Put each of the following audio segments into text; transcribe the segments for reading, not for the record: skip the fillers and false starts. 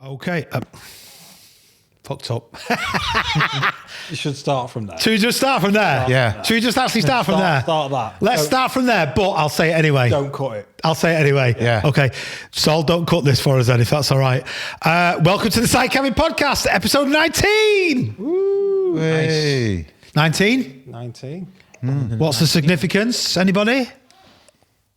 Okay. Fucked up. You should start from there. Should we just start from there? Yeah. Should we just actually start from there? Start that. Let's start from there, but I'll say it anyway. Don't cut it. I'll say it anyway. Yeah. Okay. Sol, don't cut this for us then, if that's all right. Welcome to the Site Cabin Podcast, episode 19. Woo. Hey. 19? 19. What's the significance? Anybody?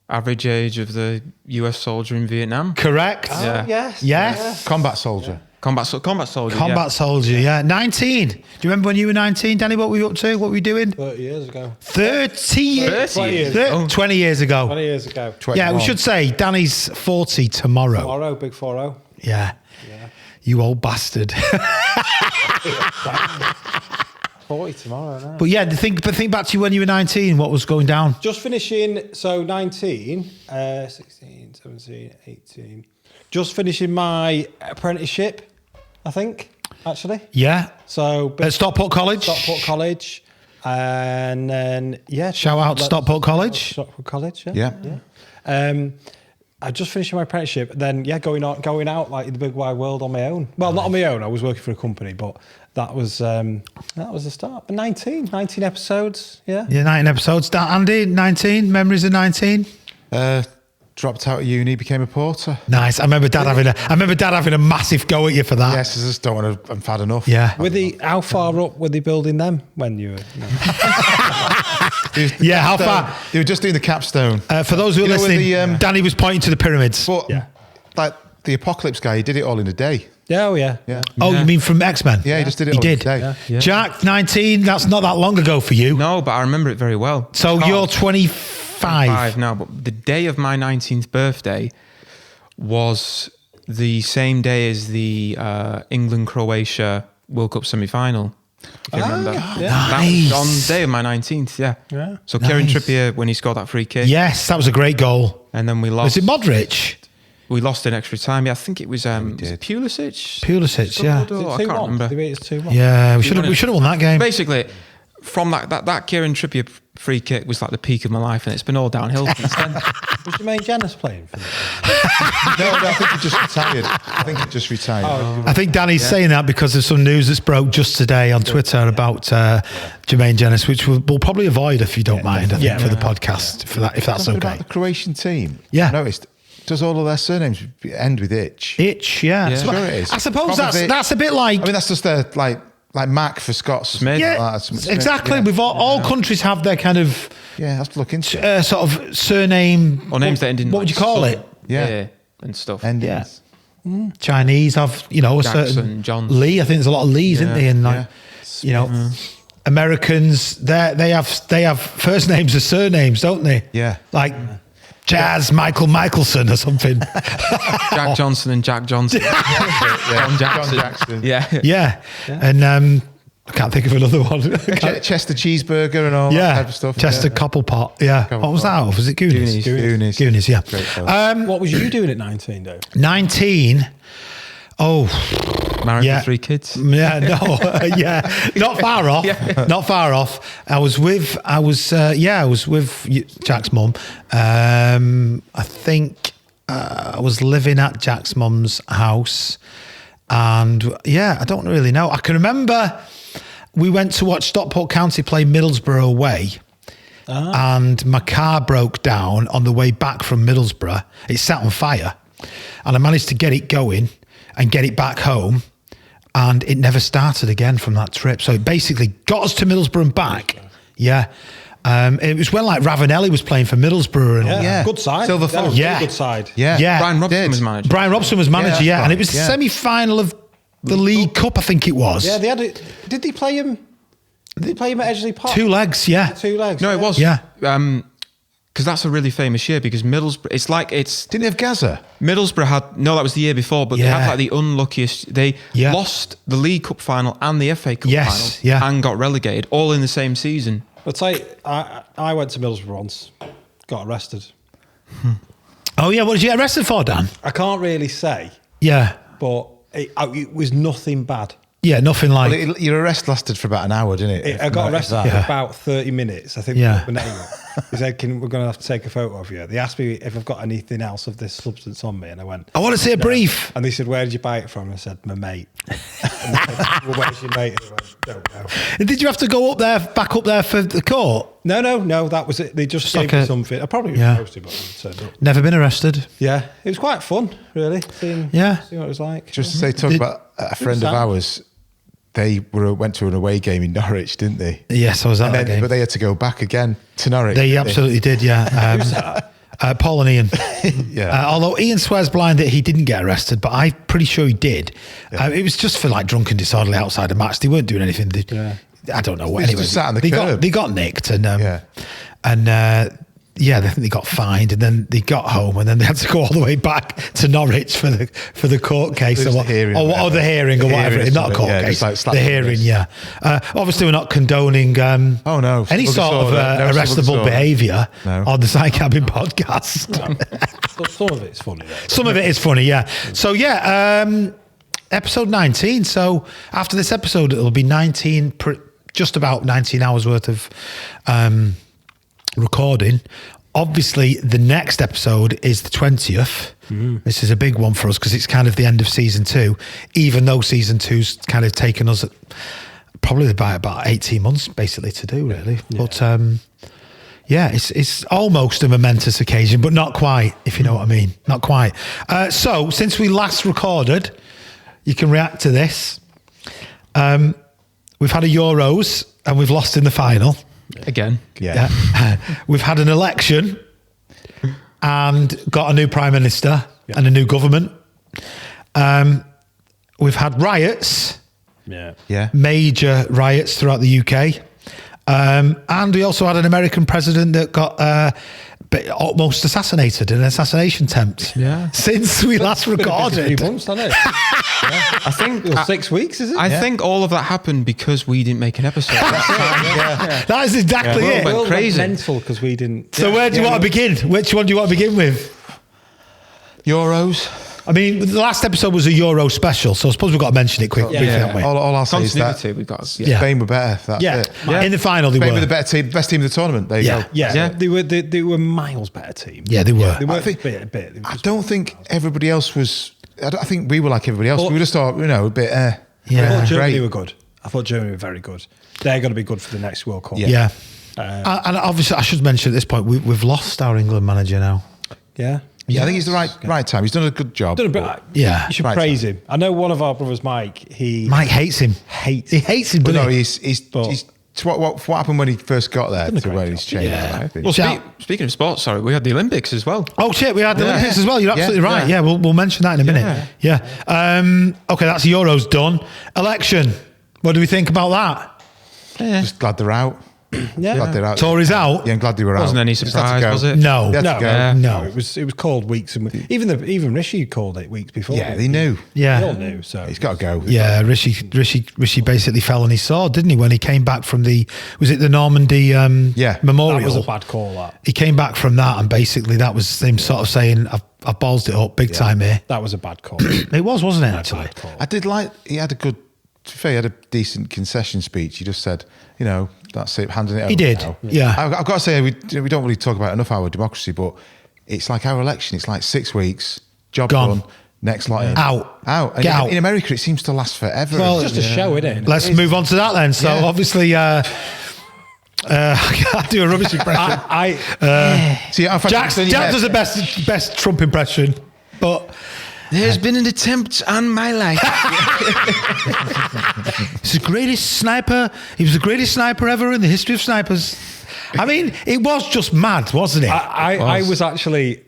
Average age of the US soldier in Vietnam. Correct. Yeah. Yes. Yes. Combat soldier. Combat soldier. Combat soldier, yeah. 19. Do you remember when you were 19, Danny? What were you up to? What were you doing? 30 years ago. 30 years. 30 years. Thir- 20 years ago. 20 years ago. 21. Yeah, we should say Danny's 40 tomorrow. Tomorrow, big 4-0. Yeah. You old bastard. 40 tomorrow now. But yeah, think back to when you were 19. What was going down? Just finishing, so 19, 16, 17, 18. Just finishing my apprenticeship, I think, actually. Yeah. So At Stockport College. Stockport College. And then, yeah. Shout out to Stockport College. Stockport College, yeah. Yeah. I just finished my apprenticeship, then going out like in the big wide world on my own. Well, not on my own. I was working for a company, but that was the start. But 19 episodes. Yeah. Yeah, 19 episodes. Andy, 19. Memories of 19. Dropped out of uni, became a porter. Nice. I remember Dad having a massive go at you for that. Yes, I just don't want to. I've had enough. Yeah. How far up were they building them when you were? Yeah. How far? They were just doing the capstone. For those who are You know, with listening, the, Danny was pointing to the pyramids. But like the apocalypse guy, he did it all in a day. Yeah, oh yeah. Yeah. Oh, you mean from X-Men? Yeah, he just did it He all did. in a day. Yeah. Yeah. Jack, 19. That's not that long ago for you. No, but I remember it very well. So Oh, you're 25. 5 now, but the day of my 19th birthday was the same day as the England-Croatia World Cup semi-final. If you remember. yeah. That was on the day of my 19th, yeah. Yeah. So Kieran Nice. Trippier, when he scored that free kick. Yes, that was a great goal. And then we Was lost. it Modric? We lost in extra time. Yeah, I think it was, was it did. Pulisic? Pulisic, yeah. Scored, or I can't remember. They beat us 2-1. Yeah, we should have won that game. Basically, from that Kieran Trippier free kick was like the peak of my life, and it's been all downhill since then. Was Jermaine Jennings playing for them? No, I think he just retired. I think Danny's saying that because of some news that's broke just today on Twitter about Jermaine Jennings, which we'll probably avoid if you don't mind, I think, for the podcast, for that, if that's Something okay. about the Croatian team. Yeah. I noticed. Does all of their surnames end with itch? Itch, yeah. Yeah. So Sure it is. I suppose Popovic. that's a bit like... I mean, that's just their like Mac for Scots. Smith. yeah, Like that. Smith, exactly. yeah. We've all countries have their kind of Yeah, I have to look into it. sort of surname... Or names that end in What would you call son. it? Yeah. And stuff. Endings. Chinese have, a Jackson, certain... Johnson. Lee, I think there's a lot of Lees, isn't Yeah, there? And like, Americans, they have first names as surnames, don't they? Yeah. Like Jazz Michael Michelson or something. Jack Johnson and Jack Johnson. John Jackson. John Jackson. Yeah. Yeah. And I can't think of another one. Chester cheeseburger and all that Yeah. type of stuff. Chester yeah. Cobblepot. Yeah. What was that of? Was it Goonies? Goonies. Goonies, yeah. Great film. What was you doing at 19, Dave? 19. Oh, Married Yeah. with 3 kids. yeah, no, yeah, not far off. Not far off. I was with Jack's mum. I think I was living at Jack's mum's house, and yeah, I don't really know. I can remember we went to watch Stockport County play Middlesbrough away. And my car broke down on the way back from Middlesbrough. It sat on fire, and I managed to get it going and get it back home, and it never started again from that trip. So it basically got us to Middlesbrough and back. Yeah. It was when like Ravanelli was playing for Middlesbrough. And, Yeah. Good side. Silver That was Fox. a Yeah. good side. Yeah. Yeah. Brian Robson Did. was manager. Brian Robson was manager, that's yeah. And right. it was the Yeah. semi-final of the League Cup, I think it was. Yeah, they had it. Did they play him? Did they play him at Edgeley Park? 2 legs, yeah. 2 legs. No, it was. Yeah. Because that's a really famous year, because Middlesbrough, Didn't they have Gaza? Middlesbrough that was the year before, but they Yeah. had like the unluckiest. They Yeah. lost the League Cup final and the FA Cup Yes, final, yeah. and got relegated all in the same season. But I went to Middlesbrough once, got arrested. Oh, yeah. What did you get arrested for, Dan? I can't really say, Yeah. but it was nothing bad. Yeah, nothing like. Well, your arrest lasted for about an hour, didn't it? I got arrested That. for about 30 minutes. I think. Yeah. My name. He said, we're going to have to take a photo of you. They asked me if I've got anything else of this substance on me, and I went, I want to see a brief. And they said, where did you buy it from? And I said, my mate. And they said, well, where's your mate? And I went, don't know. And did you have to go back up there for the court? No, that was it. They just gave me something. I probably was supposed to, but I turned up. Never been arrested. Yeah, it was quite fun, really, seeing what it was like. Just to say, talk about a friend of ours. They went to an away game in Norwich, didn't they? Yes, I was at that game. But they had to go back again to Norwich. They absolutely did, yeah. Paul and Ian. Yeah. Although Ian swears blind that he didn't get arrested, but I'm pretty sure he did. It was just for like drunken disorderly outside a match. They weren't doing anything. I don't know what. They Anyway, just sat on the curb. they got nicked and I think they got fined, and then they got home, and then they had to go all the way back to Norwich for the court case or hearing or whatever. the hearing or The whatever. hearing, Not a court yeah, case. just like The hearing, yeah. Obviously, we're not condoning Oh, no. any sort of arrestable behaviour on the Side Cabin podcast. Some of it's funny, though. Some of it is funny, yeah. So, episode 19. So, after this episode, it'll be just about 19 hours worth of recording. Obviously, the next episode is the 20th. This is a big one for us because it's kind of the end of season 2, even though season 2's kind of taken us probably by about 18 months basically to do, really. Yeah. But it's almost a momentous occasion, but not quite, if you know what I mean. Not quite. So since we last recorded, you can react to this. We've had a Euros and we've lost in the final. Again. Yeah. We've had an election and got a new prime minister and a new government. We've had riots. Yeah. Major riots throughout the UK. And we also had an American president that got almost assassinated in an assassination attempt. Yeah. Since we last recorded. 3 months, hasn't it? I think 6 weeks, is it? I think all of that happened because we didn't make an episode. That is exactly it. Went World crazy. went mental because we didn't. So where do you want to begin? Which one do you want to begin with? Euros. I mean, the last episode was a Euro special, so I suppose we've got to mention it quickly, haven't we? All I'll say is that Continuity, we've got. Spain were better. That's it. In the final they Spain were were. the better team, best team of the tournament. There you go. Yeah. They were miles better team. Yeah, they were. They were I think- a bit. They were I just- don't think everybody else was. I think we were like everybody else. Well- We just thought, a bit. I Yeah. thought Germany Great. were good. I thought Germany were very good. They're going to be good for the next World Cup. Yeah. And obviously, I should mention at this point, we've lost our England manager now. Yeah. Yeah, I think he's the right time. He's done a good job. Yeah. You should Right. praise him. I know one of our brothers, Mike, Mike hates him. hates He hates him, But doesn't no, he? he's But- what happened when he first got there Done a to great where job. he's changed. Yeah. I think. Well, Shout- speaking of sports, sorry, we had the Olympics as well. Oh shit, we had the Olympics as well. You're absolutely right. Yeah. Yeah, we'll mention that in a minute. Yeah. Okay, that's Euros done. Election. What do we think about that? Just glad they're out. Yeah. Glad they're out. Tories out? Yeah, I'm glad they were out. Wasn't any Just had to surprise, go. was it? No. They had to No, go. No. It was called weeks and even Rishi called it weeks before. Yeah, they knew. They all Yeah. knew. So He's got to go. Yeah, Rishi basically fell on his sword, didn't he? When he came back from was it the Normandy memorial? that was a bad call. He came back from that, and basically that was him sort of saying, "I've ballsed it up big time here." That was a bad call. It was, wasn't it? Actually, Bad call. I did like. He had a good. To be fair, he had a decent concession speech. He just said, that's it, handing it over. He did, now. yeah. I've got to say, we don't really talk about enough our democracy, but it's like our election. It's like 6 weeks, job Gone. done, next lot in. Out. And Get out. In America, it seems to last forever. Well, It's just a show, isn't it? let's move on to that then. So Yeah. obviously, I do a rubbish impression. See, in fact, Jack does the best Trump impression, but There's been an attempt on my life. he's the greatest sniper. He was the greatest sniper ever in the history of snipers. I mean, it was just mad, wasn't it? I was actually.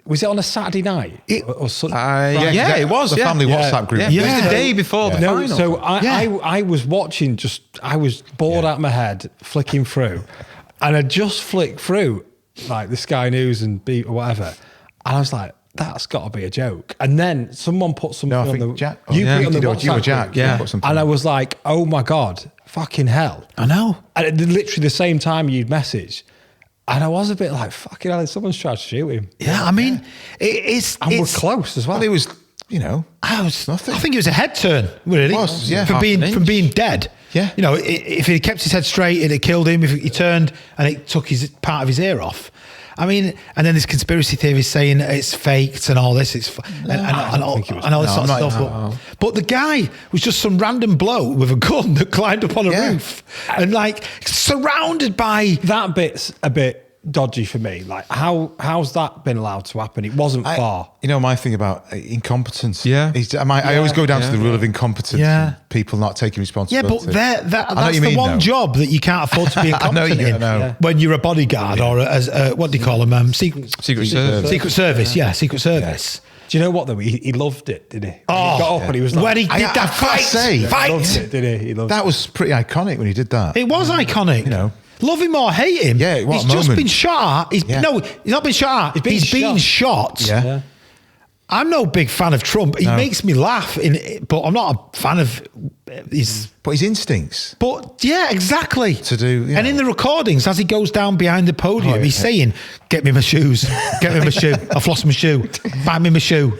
Was it on a Saturday night or Sunday? Yeah, it was. The yeah. family Yeah. WhatsApp group. Yeah, it was the day before the No, final. so Yeah. I was watching. I was bored out of my head, flicking through, and I just flicked through like the Sky News and Beat or whatever, and I was like, "That's got to be a joke." And then someone put something No, I on think the Jack. you yeah, put it on the you WhatsApp were Jack. group. Yeah. Put something And I on. was like, "Oh my god, fucking hell!" I know. And at literally the same time you'd message, and I was a bit like, "Fucking hell, someone's trying to shoot him." Yeah, I mean, it's And we're close as well. Well, it was you know, nothing. I think it was a head turn, really. It was, yeah. From Half being an from inch. being dead. Yeah. You know, if he kpt his head straight, it'd have killed him. If he turned and it took his part of his ear off. I mean, and then this conspiracy theory saying it's faked and all this. And all this sort of stuff. But the guy was just some random bloke with a gun that climbed up on a roof and like surrounded by. That bit's a bit dodgy for me. Like, how's that been allowed to happen? It wasn't far. You know, my thing about incompetence. Yeah. I always go down to the rule of incompetence. Yeah. And people not taking Yeah, responsibility. but that's what you the mean, one though. job that you can't afford to be incompetent in. I know. When you're a bodyguard or as what do you call them? Secret Service. Secret Service. Yeah, Secret Service. Do you know what though? He loved it, didn't he? Oh, He got up and he was like, when he did that I've gotta say, fight. he loved it, didn't he? He loved That was pretty iconic when he did that. It was iconic. You know. Love him or hate him. Yeah, what he's a just moment. been shot. No, he's not been shot. He's been shot. Yeah. Yeah. I'm no big fan of Trump. He makes me laugh, but I'm not a fan of his. But his instincts. But yeah, exactly. To do, you and know. in the recordings, as he goes down behind the podium, he's saying, "Get me my shoes. Get me my shoe. I've lost my shoe. Buy me my shoe."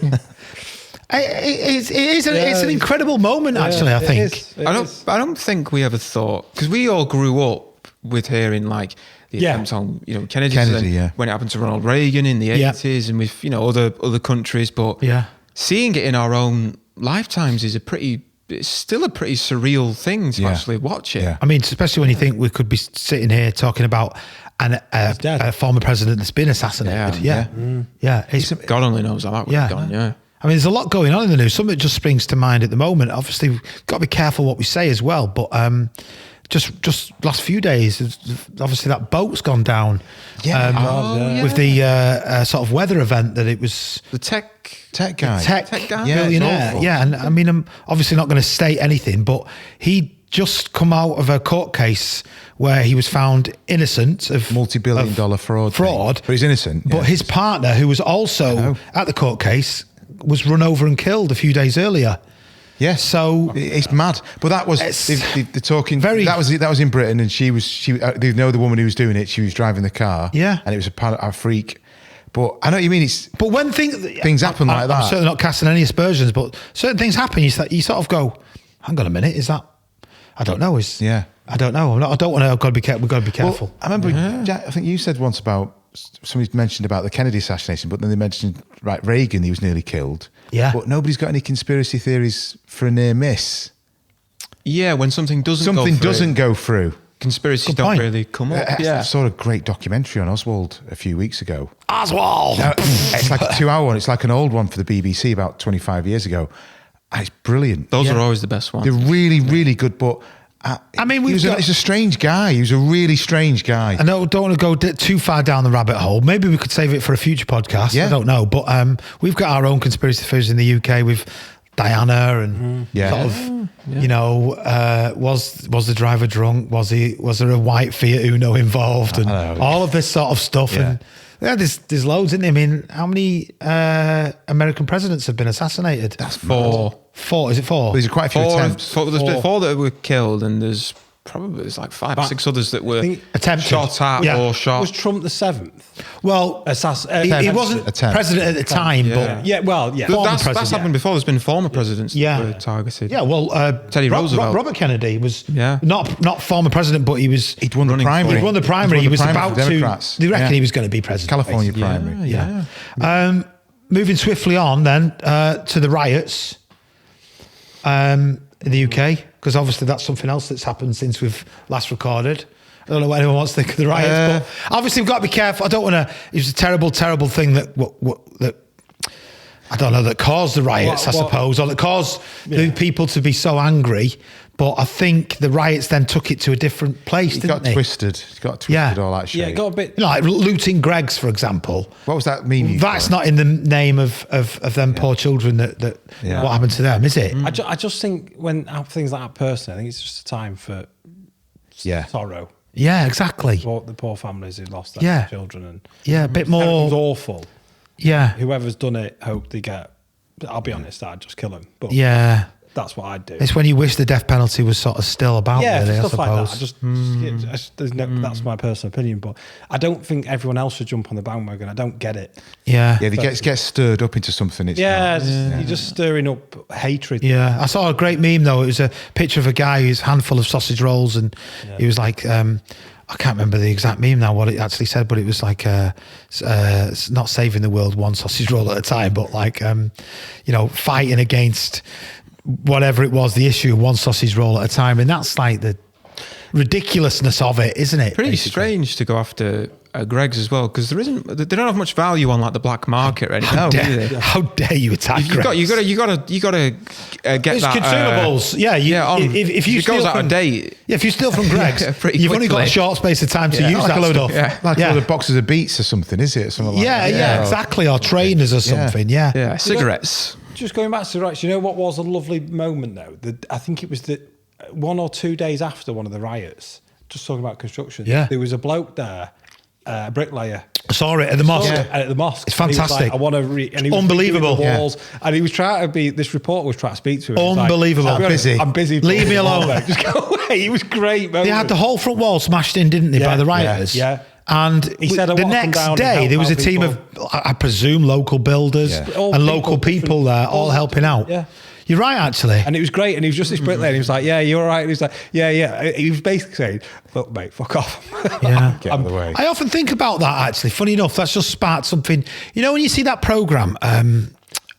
It's an incredible moment, actually. I think. I don't think we ever thought, because we all grew up with hearing like the attempts on Kennedy, yeah. when it happened to Ronald Reagan in the 80s and with other countries, but seeing it in our own lifetimes is it's still a pretty surreal thing to actually watch it. Yeah. I mean, especially when you think we could be sitting here talking about a former president that's been assassinated. Yeah. God only knows how that would have gone. Yeah. I mean, there's a lot going on in the news. Something just springs to mind at the moment. Obviously, we've got to be careful what we say as well. But just last few days, obviously that boat's gone down. With the sort of weather event that it was. The tech guy. Tech guy? Yeah, billionaire. it's awful. Yeah, and I mean, I'm obviously not going to state anything, but he just come out of a court case where he was found innocent of multi-billion-dollar fraud. But he's innocent. But his partner, who was also at the court case, was run over and killed a few days earlier. Yes, so it's mad. But that was they're talking. Very that was in Britain, and she they know the woman who was doing it. She was driving the car. Yeah, and it was a freak. But I know what you mean. But when things happen like that, I'm certainly not casting any aspersions. But certain things happen. You sort of go, hang on a minute, is that? I don't know. I don't know. I don't want to. We've got to be careful. Well, I remember. Jack, I think you said once about somebody mentioned about the Kennedy assassination, but then they mentioned Reagan. He was nearly killed. Yeah, but nobody's got any conspiracy theories for a near miss. Yeah, when something doesn't go through. Conspiracies don't really come up. I saw a great documentary on Oswald a few weeks ago. Oswald! It's like a 2-hour one. It's like an old one for the BBC about 25 years ago. And it's brilliant. Those are always the best ones. They're really, really good, but... I mean, he's a strange guy. He was a really strange guy. I don't want to go too far down the rabbit hole. Maybe we could save it for a future podcast. Yeah. I don't know. But we've got our own conspiracy theories in the UK with Diana and was the driver drunk? Was there a white Fiat Uno involved? And all of this sort of stuff. Yeah. And there's loads, isn't there? I mean, how many American presidents have been assassinated? That's 4. 4, is it 4? There's quite a few attempts. There's 4 that were killed, and there's like 5 or 6 others that were attempted. Shot at or shot. Was Trump the 7th? Well, he wasn't president at the time, but that's happened before. There's been former presidents that were targeted. Yeah, well, Teddy Roosevelt, Robert Kennedy was not former president, but he'd won the primary. He'd won the primary. He was about to. They reckon he was going to be president. California primary. Yeah. Moving swiftly on then to the riots in the UK, because obviously that's something else that's happened since we've last recorded. I don't know what anyone wants to think of the riots, but obviously we've got to be careful. I don't want to. It was a terrible, terrible thing that I don't know, that caused the riots, I suppose, or that caused the people to be so angry. But I think the riots then took it to a different place, didn't they? It got twisted, all that shit. Yeah, it got a bit... like looting Greggs, for example. What was that mean? That's not in the name of them poor children that what happened to them, is it? I just think when things like that personally, I think it's just a time for sorrow. Yeah, exactly. The poor families who lost their children. And a bit more... It was awful. Yeah. Whoever's done it, hope they get... I'll be honest, I'd just kill him. But yeah. that's what I'd do. It's when you wish the death penalty was sort of still about. Yeah, really, stuff I like that. suppose. There's no, that's my personal opinion, but I don't think everyone else should jump on the bandwagon. I don't get it. Yeah. Yeah, they get stirred up into something. It's not. You're just stirring up hatred. Yeah, I saw a great meme though. It was a picture of a guy who's handful of sausage rolls, and he was like, I can't remember the exact meme now, what it actually said, but it was like, not saving the world one sausage roll at a time, but like, fighting against whatever it was, the issue of one sausage roll at a time, and that's like the ridiculousness of it, isn't it? Pretty basically? strange to go after Greggs as well, because they don't have much value on like the black market or anything. do they? How dare you attack You got Greggs? you got to get It's that consumables. if you goes out of date. Yeah, if you steal from Greggs, pretty you've only got a quickly. short space of time to use like that a load stuff. of like a load of boxes of beets or something, is it? Something like that. Yeah, exactly. Or trainers or something. Yeah. Cigarettes. Just going back to rights, you know what was a lovely moment though? I think it was the 1 or 2 days after one of the riots. Just talking about construction. Yeah. There was a bloke there, a bricklayer. I saw it at the mosque. At the mosque. It's And he was fantastic. like, I want to and he was Unbelievable. redoing the walls. And he was trying to be, this reporter was trying to speak to him. He was like, Unbelievable. "I'll be honest, Busy. I'm busy. Leave me alone." Mate. Just go away. He was great. They had the whole front wall smashed in, didn't they, Yeah, by the rioters? yeah. And He said, "I the want to come next down and day, help there was a out team people." of, I presume, local builders Yeah. All and people, local people there, all all- helping out. Yeah. You're right, actually. And it was great. And he was just this bricklayer. And he was like, yeah, you're all right. And he was like, yeah. He was basically saying, look, mate, fuck off. Yeah. Get out of the way. I often think about that, actually. Funny enough, that's just sparked something. You know, when you see that programme,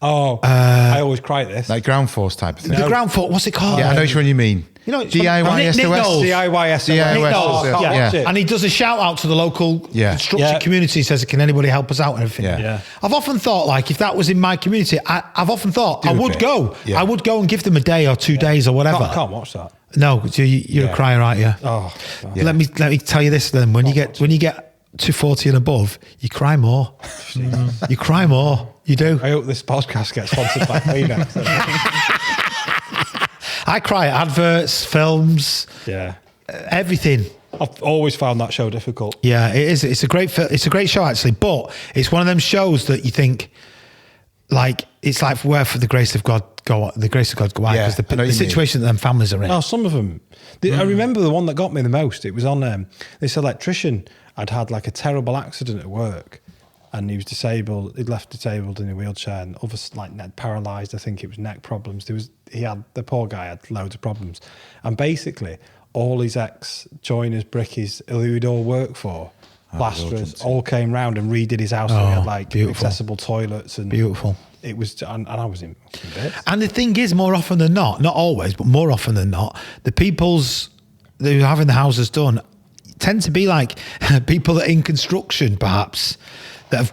I always cry at this. Like ground force type of thing. the ground fault, what's it called? Yeah, I know which one you mean. You know, it's DIY Nick SOS. Knowles. DIY SOS. DIY Nick Knowles, SOS, yeah. yeah. And he does a shout out to the local construction Yeah. community. He says, can anybody help us out and everything? Yeah. I've often thought, like, if that was in my community, I've often thought Do I a would bit. go. Yeah. I would go and give them a day or 2 days or whatever. I can't watch that. No, so you're a crier, aren't you? Oh, Yeah. Let me tell you this then. When you get to 40 and above, you cry more. You cry more. You do. I hope this podcast gets sponsored by me next. I cry at adverts, films, Yeah. everything. I've always found that show difficult. Yeah, it is. It's a great show actually, but it's one of them shows that you think, like, it's like where for the grace of God go out because I know the what you mean. situation that them families are in. Oh, some of them. I remember the one that got me the most. It was on this electrician had like a terrible accident at work, and he was disabled. He'd left disabled in a wheelchair, and others like paralysed. I think it was neck problems. The poor guy had loads of problems, and basically all his ex-joiners, brickies, who he'd all worked for, plasterers, all came round and redid his house. So he had like beautiful. accessible toilets and Beautiful. It was, and I was in bits. And the thing is, more often than not always, but more often than not, the people's who are having the houses done tend to be like people that are in construction, perhaps, that have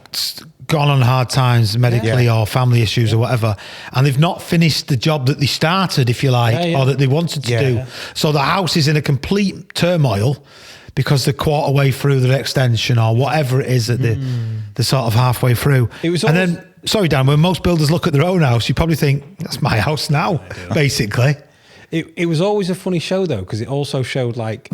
gone on hard times medically or family issues or whatever, and they've not finished the job that they started, if you like, or that they wanted to do. Yeah. So the house is in a complete turmoil because they're quarter way through their extension or whatever it is that they're sort of halfway through. It was and always- then, sorry, Dan, when most builders look at their own house, you probably think, that's my house now, basically. It was always a funny show though, because it also showed like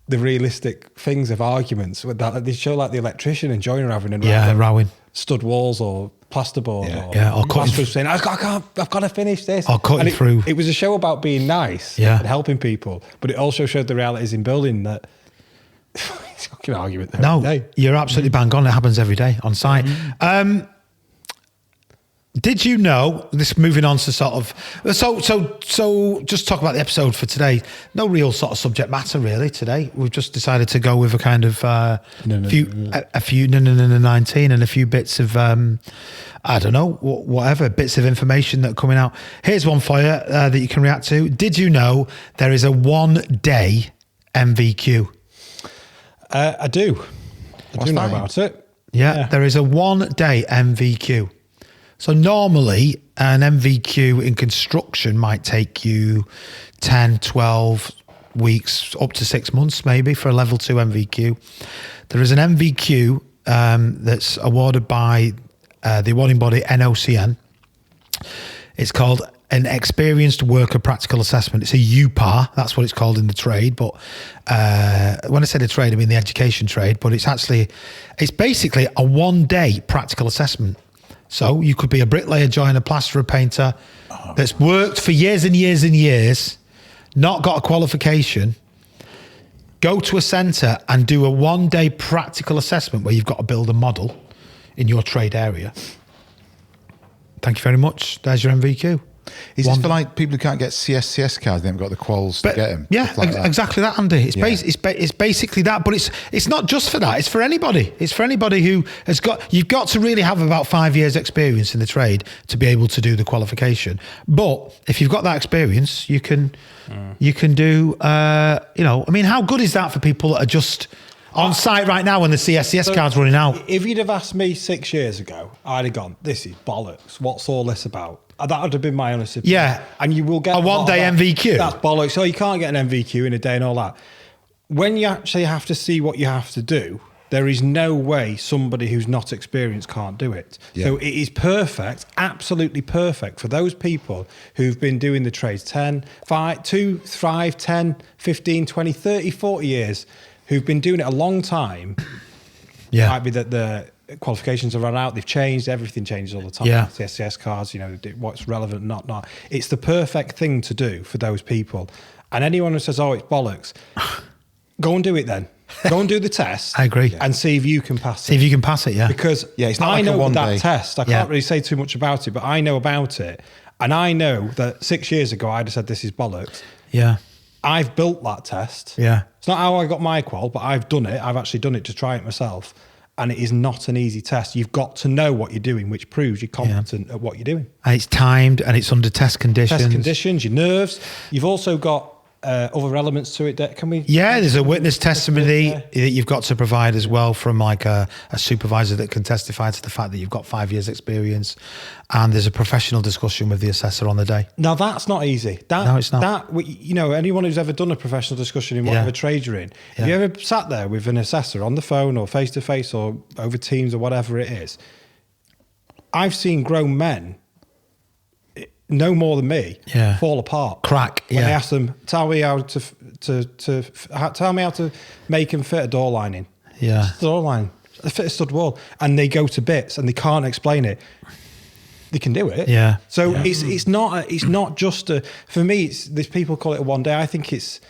the realistic things of arguments with that. They show like the electrician and joiner having and Rowing. stud walls or plasterboard or cutting plasterers saying, I've got to finish this. Or cutting And it, through. It was a show about being nice and helping people, but it also showed the realities in building that it's a fucking argument. No, every day. you're absolutely bang on. It happens every day on site. Did you know, this moving on to sort of, so just talk about the episode for today. No real sort of subject matter really today. We've just decided to go with a kind of a few 19 and a few bits of, I don't know, whatever, bits of information that are coming out. Here's one for you that you can react to. Did you know there is a 1 day MVQ? I do. I do know that? about it. Yeah, there is a 1 day MVQ. So normally an MVQ in construction might take you 10, 12 weeks, up to 6 months maybe for a level 2 MVQ. There is an MVQ that's awarded by the awarding body NOCN. It's called an Experienced Worker Practical Assessment. It's a UPAR, that's what it's called in the trade. But when I say the trade, I mean the education trade. But it's basically a 1 day practical assessment. So you could be a bricklayer, joiner, plasterer, painter that's worked for years and years and years, not got a qualification, go to a centre and do a 1-day practical assessment where you've got to build a model in your trade area. Thank you very much. There's your NVQ. Is this for like people who can't get CSCS cards? They haven't got the quals to get them. Yeah, Stuff like that. exactly that, Andy. It's, Yeah. it's basically that, but it's not just for that. It's for anybody. It's for anybody who has got. You've got to really have about 5 years' experience in the trade to be able to do the qualification. But if you've got that experience, you can do. I mean, how good is that for people that are just on site right now when the CSCS card's running out? If you'd have asked me 6 years ago, I'd have gone, this is bollocks. What's all this about? That would have been my honest opinion. Yeah. And you will get A one-day lot of that. NVQ. That's bollocks. So you can't get an NVQ in a day and all that. When you actually have to see what you have to do, there is no way somebody who's not experienced can't do it. Yeah. So it is perfect, absolutely perfect for those people who've been doing the trades 10, 5, 2, 5, 10, 15, 20, 30, 40 years, who've been doing it a long time. Yeah. It might be that the qualifications have run out, they've changed, everything changes all the time. Yeah. CSCS cards, what's relevant, not. It's the perfect thing to do for those people. And anyone who says, oh, it's bollocks, go and do it then. Go and do the test. I agree. And see if you can pass See it. if you can pass it, yeah. Because it's not I like a know one that day. test, I Yeah. can't really say too much about it, but I know about it. And I know that 6 years ago, I'd have said this is bollocks. Yeah. I've built that test. Yeah. It's not how I got my qual, but I've done it. I've actually done it to try it myself. And it is not an easy test. You've got to know what you're doing, which proves you're competent at what you're doing. And it's timed and it's under test conditions. Test conditions, your nerves. You've also got other elements to it. Can we? Yeah, there's a witness testimony that you've got to provide as well from like a supervisor that can testify to the fact that you've got 5 years experience, and there's a professional discussion with the assessor on the day. Now that's not easy. No, it's not. Anyone who's ever done a professional discussion in whatever trade you're in, have you ever sat there with an assessor on the phone or face to face or over Teams or whatever it is? I've seen grown men, no more than me, fall apart. Crack, when yeah. I ask them, tell me how to make and fit a door lining. Yeah. Just a door line, a fit a stud wall, and they go to bits and they can't explain it. They can do it. Yeah. So it's not just a, for me. These people call it a one day. I think it's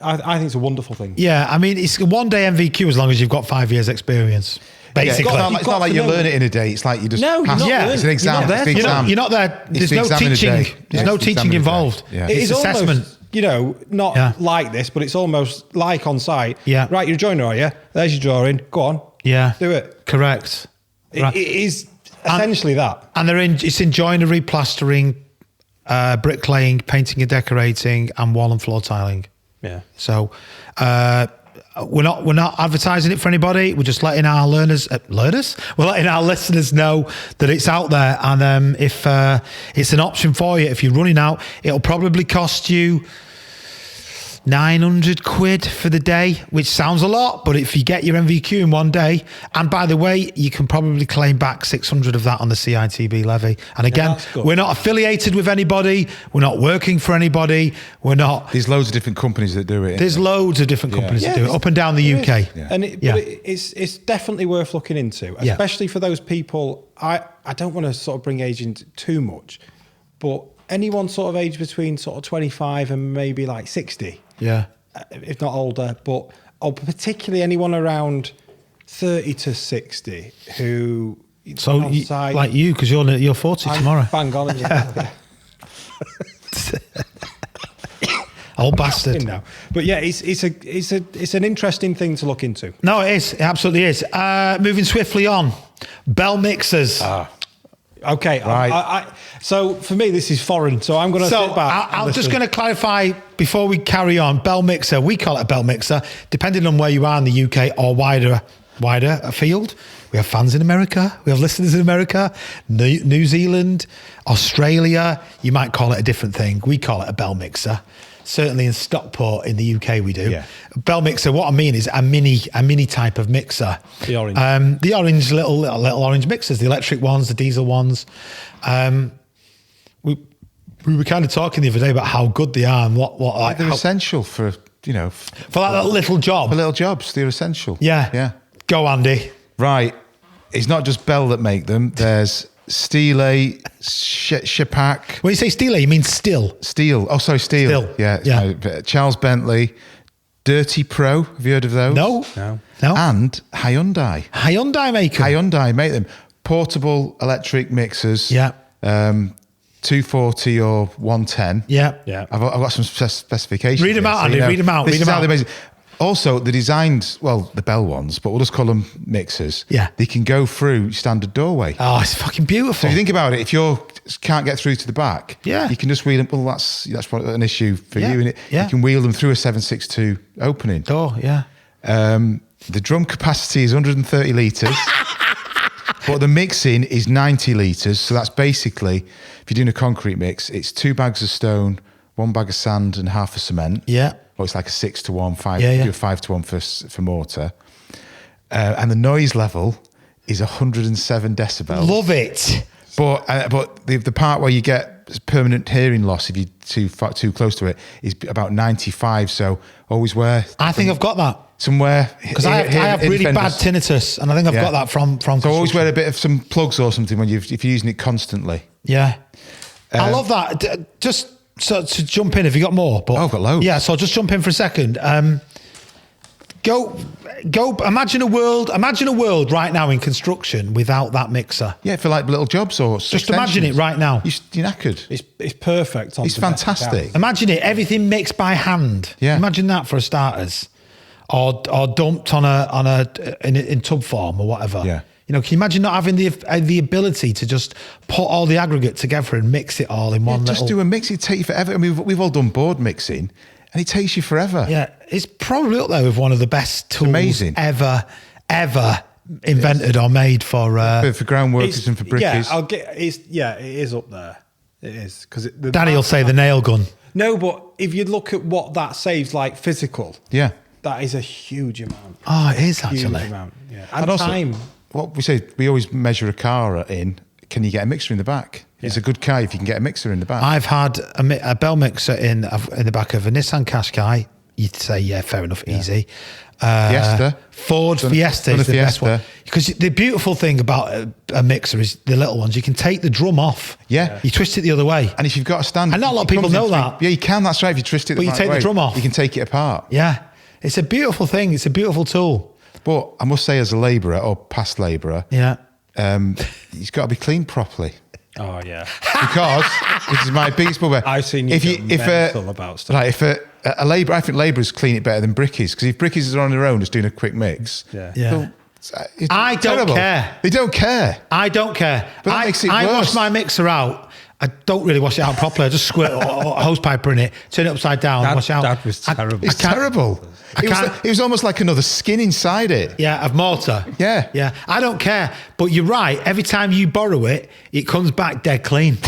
a wonderful thing. Yeah, I mean, it's a 1-day NVQ as long as you've got 5 years experience. Basically, it's You've not got like to you know. learn it in a day. It's like you just No, you're pass not it. learning. It's an exam. You're not It's the there. exam. you're not there. It's There's the no exam in a teaching. day. There's Yeah, no it's the exam teaching in a day. involved. Yeah. It is assessment. almost, not Yeah. like this, but it's almost like on site. Yeah. Right, you're a joiner, are you? There's your drawing. Go on. Yeah, Do it. correct. Right. It is essentially that. And it's in joinery, plastering, bricklaying, painting and decorating, and wall and floor tiling. Yeah. So we're not advertising it for anybody. We're just letting our we're letting our listeners know that it's out there. And if it's an option for you, if you're running out, it'll probably cost you 900 quid for the day, which sounds a lot, but if you get your NVQ in 1 day, and by the way, you can probably claim back 600 of that on the CITB levy. And again, that's good. we're not affiliated with anybody. We're not working for anybody. We're not. There's loads of different companies that do it. There's loads of different companies that do it up and down the there UK. is. Yeah. And Yeah. but it's definitely worth looking into, Yeah. especially for those people. I don't want to sort of bring age into too much, but anyone sort of age between sort of 25 and maybe like 60. Yeah. If not older, but particularly anyone around 30 to 60 who So on site- like you, because you're 40 I'm tomorrow. bang on. Yeah. Old bastard. Now. But yeah, it's an interesting thing to look into. No, it is. It absolutely is. Moving swiftly on. Bell mixers. Okay, Right. so for me this is foreign, so I'm going to So sit back. I'm just going to clarify before we carry on. Bell mixer, we call it a bell mixer, depending on where you are in the UK or wider afield. We have fans in America. We have listeners in America, New Zealand, Australia. You might call it a different thing. We call it a bell mixer. Certainly in Stockport in the UK we do. Yeah. Bell mixer, what I mean is a mini type of mixer. The orange. The orange little orange mixers, the electric ones, the diesel ones. We were kind of talking the other day about how good they are and what like They're how, essential for for that little job. for little jobs. They're essential. Yeah. Yeah. Go, Andy. Right. It's not just Bell that make them. There's Stile, Shapak, When you say Steel, you mean still. Steel. Oh, sorry, Steel. Steel. Yeah, it's Yeah. Charles Bentley, Dirty Pro. Have you heard of those? No. No. And Hyundai. Hyundai maker. Hyundai make them portable electric mixers. Yeah. 240 or 110. Yeah. Yeah. I've got some specifications. Read 'em here, out, Andy, read 'em out, This read is 'em how they're out. amazing. Also, the designed, well, the Bell ones, but we'll just call them mixers. Yeah. They can go through standard doorway. Oh, it's fucking beautiful. So if you think about it, if you can't get through to the back, Yeah. you can just wheel them. Well, that's an issue for Yeah. you, isn't it? Yeah. You can wheel them through a 762 opening. Oh, yeah. The drum capacity is 130 litres, but the mixing is 90 litres. So that's basically, if you're doing a concrete mix, it's 2 bags of stone, 1 bag of sand, and half of cement. Yeah. Or it's like a 6-to-1, 5. Yeah, yeah. Do a 5-to-1 for mortar. And the noise level is 107 decibels. Love it. But the part where you get permanent hearing loss if you're too close to it is about 95. So always wear. I think I've got that. Somewhere Because I have really bad tinnitus, and I think I've got that from So always construction. wear a bit of some plugs or something if you're using it constantly. Yeah. I love that. Just so to jump in, have you got more? But, I've got loads. Yeah, so I'll just jump in for a second. Go. Imagine a world right now in construction without that mixer. Yeah, for like little jobs or Just imagine it right now. You're knackered. It's perfect. It's fantastic. Imagine it, everything mixed by hand. Yeah. Imagine that for starters, or dumped in tub form or whatever. Yeah. You know, can you imagine not having the ability to just put all the aggregate together and mix it all in one little? Just do a mix. It take you forever. I mean, we've all done board mixing, and it takes you forever. Yeah, it's probably up there with one of the best tools amazing. ever invented or made for. For ground workers and for brickies. Yeah, it is up there. It is because Danny will say the nail gun. No, but if you look at what that saves, like physical, Yeah. that is a huge amount. Oh, it is Huge actually. amount. Yeah, And and also, time. what we say, we always measure a car in. Can you get a mixer in the back? It's a good car if you can get a mixer in the back. I've had a bell mixer in the back of a Nissan Qashqai. You'd say, yeah, fair enough, easy. Fiesta. Ford Done- Fiesta done is a the best one. Fiesta. Because the beautiful thing about a mixer is the little ones. You can take the drum off. Yeah. You twist it the other way. And if you've got a stand, And not a lot of it people comes in know three- that. Yeah, you can. That's right. If you twist it, But you right take the way, drum off. You can take it apart. Yeah. It's a beautiful thing. It's a beautiful tool. But I must say, as a labourer or past labourer, Yeah. he's got to be cleaned properly. Oh yeah, Because this is my biggest bugbear. I've seen you go mental about stuff. Like if a labourer, I think labourers clean it better than brickies, because if brickies are on their own just doing a quick mix, Yeah. Yeah. it's I don't terrible. care. They don't care. I don't care. But that makes it I worse. wash my mixer out. I don't really wash it out properly. I just squirt a hose piper in it, turn it upside down, That- wash it out. that was terrible. It's terrible. It was, can't- it was almost like another skin inside it. Yeah, of mortar. Yeah. Yeah. I don't care. But you're right. Every time you borrow it, it comes back dead clean.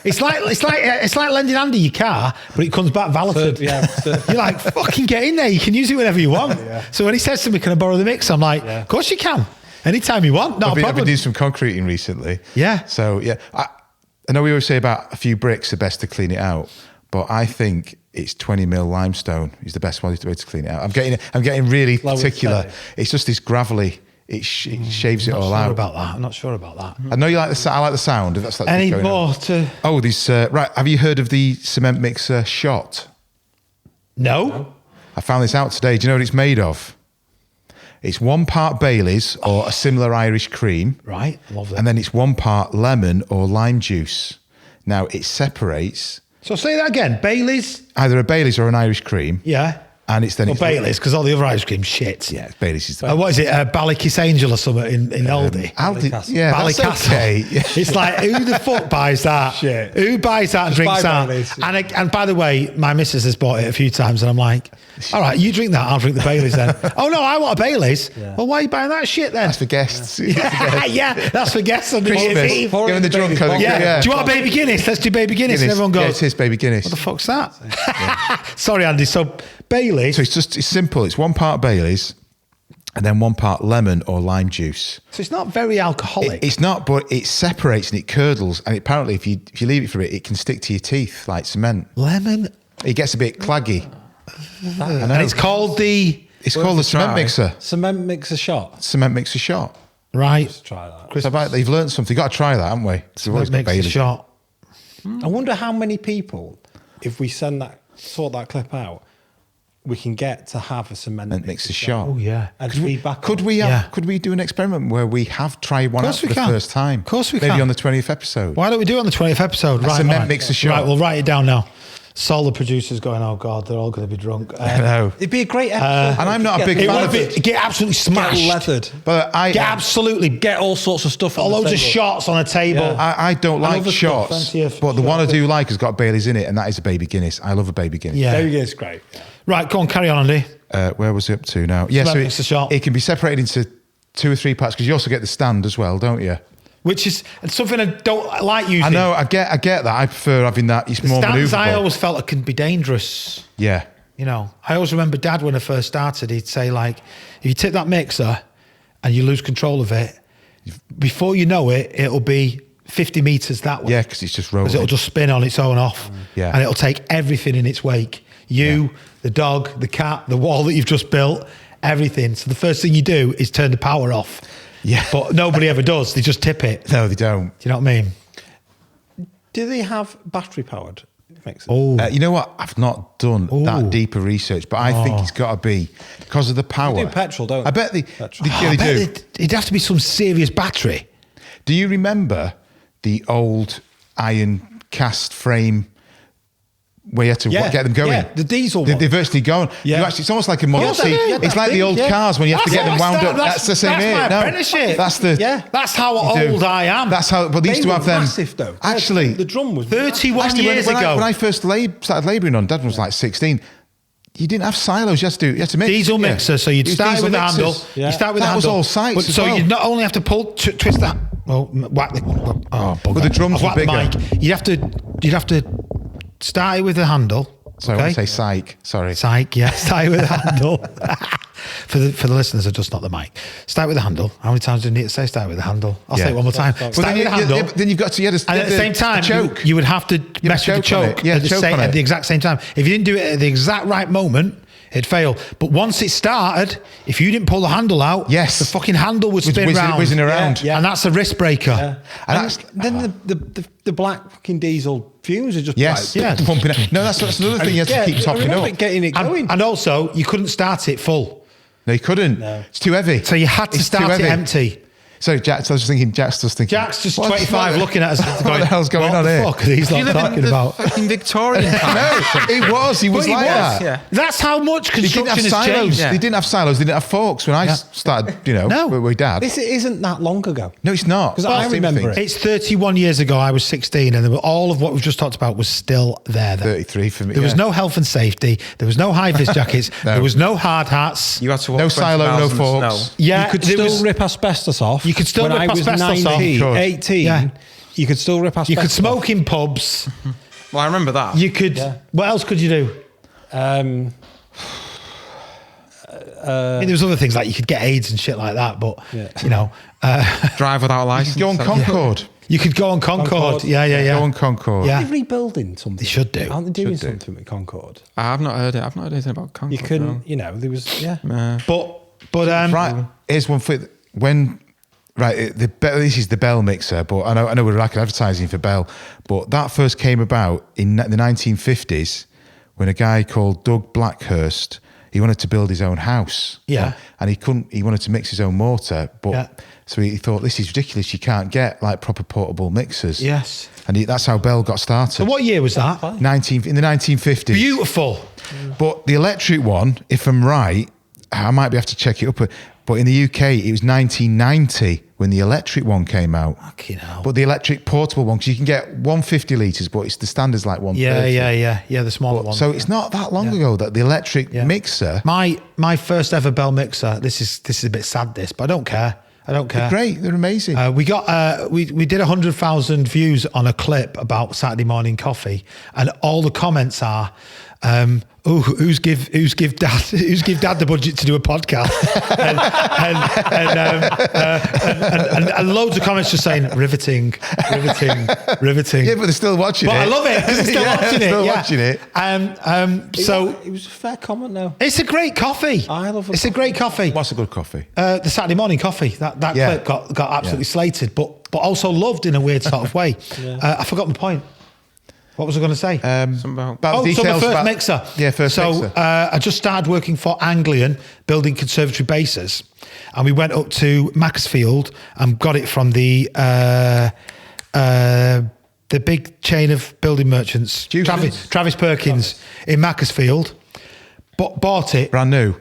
it's like lending Andy your car, but it comes back valeted. You're like, fucking get in there. You can use it whenever you want. So when he says to me, can I borrow the mix? I'm like, of course you can. Anytime you want. Not I've a been problem. doing some concreting recently. Yeah. So yeah, I know we always say about a few bricks are best to clean it out, but I think it's 20 mil limestone is the best way to clean it out. I'm getting really particular. steady. It's just this gravelly. It shaves it all out. I'm not sure about that. I know you like I like the sound. If that's Any going more on. to? Oh, these right. Have you heard of the cement mixer Shot? No. I found this out today. Do you know what it's made of? It's 1 part Baileys or a similar Irish cream. Right. Love it. And then it's 1 part lemon or lime juice. Now it separates So say that again. Bailey's. either a Baileys or an Irish cream. Yeah. And it's then Or it's Bailey's, because all the other ice cream shit. Yeah, Baileys is the What is it? Ballykiss Angel or something in Aldi? Aldi. Ballycastle. Yeah, that's Ballycastle. okay. Yeah. It's like, who the fuck buys that? Shit. Who buys that and drinks buy that? Baileys. And by the way, my missus has bought it a few times, and I'm like, all right, you drink that, I'll drink the Baileys then. Oh no, I want a Baileys. Well, why are you buying that shit then? That's for guests. Yeah, that's for guests on New Year's Christmas. Eve. Give them the drunk Baileys. code. Yeah. Do you want a baby Guinness? Let's do baby Guinness. And everyone Yeah, goes, it is baby Guinness. what the fuck's that? Sorry, Andy. So Baileys. So it's simple. It's 1 part Baileys and then 1 part lemon or lime juice. So it's not very alcoholic. It's not, but it separates and it curdles. And apparently, if you leave it for a bit, it can stick to your teeth like cement. Lemon. It gets a bit claggy. And it's called the... It's called the cement try. mixer. Cement mixer shot. Cement mixer Shot. Right. Let's try that. Chris, they've learned something. You've got to try that, haven't we? So we've always got Makes a Bailey. shot. I wonder how many people, if we sort that clip out, we can get to have a cement And mix a shot. Oh, yeah. And feedback. Could we do an experiment where we have tried one out course for we the can. first time? Of course we Maybe can. on the 20th episode. Why don't we do it on the 20th episode? Right, cement right. mixer shot. Right, we'll write it down now. Sol, the producer's going, oh God, they're all going to be drunk. I know. It'd be a great episode. And I'm not a big It fan would of be, it. get absolutely smashed. Get leathered. But I Get All sorts of stuff on all the loads of table. shots on a table. Yeah. I don't like other stuff, shots, plenty of but the one I shots. do like has got Bailey's in it, and that is a baby Guinness. I love a baby Guinness. Yeah. There we go. It's great. Yeah. Right, go on, carry on, Andy. Where was it up to now? Yeah, Cement so mixer shot. it can be separated into 2 or 3 parts because you also get the stand as well, don't you? Which is something I don't like using. I know, I get that. I prefer having that. It's more Stands, I manoeuvrable. always felt it can be dangerous. Yeah. You know, I always remember Dad when I first started, he'd say like, if you tip that mixer and you lose control of it, before you know it, it'll be 50 meters that way. Yeah, because it's just rolling. Because it'll just spin on its own off. Yeah. And it'll take everything in its wake. You, the dog, the cat, the wall that you've just built, everything. So the first thing you do is turn the power off. Yeah. But nobody ever does. They just tip it. No, they don't. Do you know what I mean? Do they have battery powered mixers? Oh, You know what? I've not done that deeper research, but I think it's got to be because of the power. They do petrol, don't I they? bet they, Petrol. they, I they bet do. it'd have to be some serious battery. Do you remember the old iron cast frame where you had to Yeah, get them going? yeah, the diesel They're one. virtually going. Yeah. It's almost like a Model Yeah, T. yeah, It's that like the thing, old yeah. cars when you have to get them wound up. That's the same That's here. my No, apprenticeship. that's the. Yeah. That's how you do. old I am. That's how. But they used They to were have them. massive, though. Actually, The drum was 31 actually, years ago. when I first started labouring on, Dad was like 16. You didn't have silos. You had to mix. Diesel yeah. mixer, so you'd It was start diesel with the mixers. handle. Yeah. You start with That the was handle. all sights But, as so well. you'd not only have to twist that. Well, whack the. Oh, But the drums were whack the bigger. mic. You'd have to start it with the handle. So I okay? want to say psych. Sorry. Psych, yeah. Start it with the handle. for the listeners, are just not the mic. Start with the handle. How many times do you need to say start with the handle? I'll Yeah. say it one more time. Well, Start with the handle. then you've got to. And at the same time, choke. you would have to mess with the choke on it. choke, Yeah, at, the choke same, on at it. the exact same time. If you didn't do it at the exact right moment, it'd fail. But once it started, if you didn't pull the handle out, Yes. the fucking handle would spin round. whizzing around. Yeah. And that's a wrist breaker. Yeah. And And that's- then the black fucking diesel fumes are just Yes. like, Yeah. Pumping it. No, that's another thing you have to keep I topping remember up. getting it going. And also, you couldn't start it full. No, you couldn't. No. It's too heavy. So you had to It's too start it heavy. empty. So Jack's just thinking. Jack's just Jack's 25 looking at us. What the hell's going what on the here? fuck are these You lot live in talking the about? fucking Victorian times. No, it was. He was But he like was, that. yeah. That's how much They didn't have construction has silos. changed. Yeah. They didn't have silos. They didn't have forks when I started. No. with Dad. This isn't that long ago. No, it's not. Because I Same remember thing. it. It's 31 years ago. I was 16, and all of what we've just talked about was still there. Then. 33 for me. There was yeah. no health and safety. There was no high-vis jackets. No. There was no hard hats. You had to walk No 20 silo, miles no in the forks. snow. Yeah, You could there still was- rip asbestos off. You could still when rip I was asbestos off. 19, You could. 18, Yeah. you could still rip asbestos You could off. smoke in pubs. Well, I remember that. You could. Yeah. What else could you do? I mean, there was other things like you could get AIDS and shit like that, but you know, Drive without a license. Go on Concord. you could go on Concord. Concord. Yeah. Go on Concord. Yeah. Are they rebuilding something? They should do. Aren't they doing Should do. something with Concord? I've not heard it. I've not heard anything about Concord. You couldn't, no. you know, there was, yeah. But Right. Here's one for when. Right, this is the Bell mixer, but I know we're like advertising for Bell, but that first came about in the 1950s when a guy called Doug Blackhurst, he wanted to build his own house. Yeah. And he wanted to mix his own mortar, but Yeah. so he thought, this is ridiculous, you can't get like proper portable mixers. Yes. And that's how Bell got started. So what year was that? In the 1950s. Beautiful. But the electric one, if I'm right, I might have to check it up. But in the UK, it was 1990 when the electric one came out. Fucking hell. But the electric portable one, because you can get 150 litres, but it's the standard's like 130. Yeah. The smaller one. So it's not that long ago that the electric mixer, My first ever Bell mixer. This is a bit sad, but I don't care. they're great, they're amazing. We got we did 100,000 views on a clip about Saturday morning coffee, and all the comments are, who's give dad the budget to do a podcast, and loads of comments just saying riveting. Yeah, but they're still watching But it. I love it because they're still watching it. Still Yeah. watching it. So it was a fair comment though. it's a great coffee. I love It's a great coffee. What's a good coffee? The Saturday morning coffee. That Yeah. clip got absolutely slated, but also loved in a weird sort of way. I forgot my point. What was I going to say? Something about About the So my details first about- mixer. Yeah, first mixer. I just started working for Anglian, building conservatory bases, and we went up to Macclesfield and got it from the big chain of building merchants, Travis Perkins in Macclesfield. Bought it, Brand new.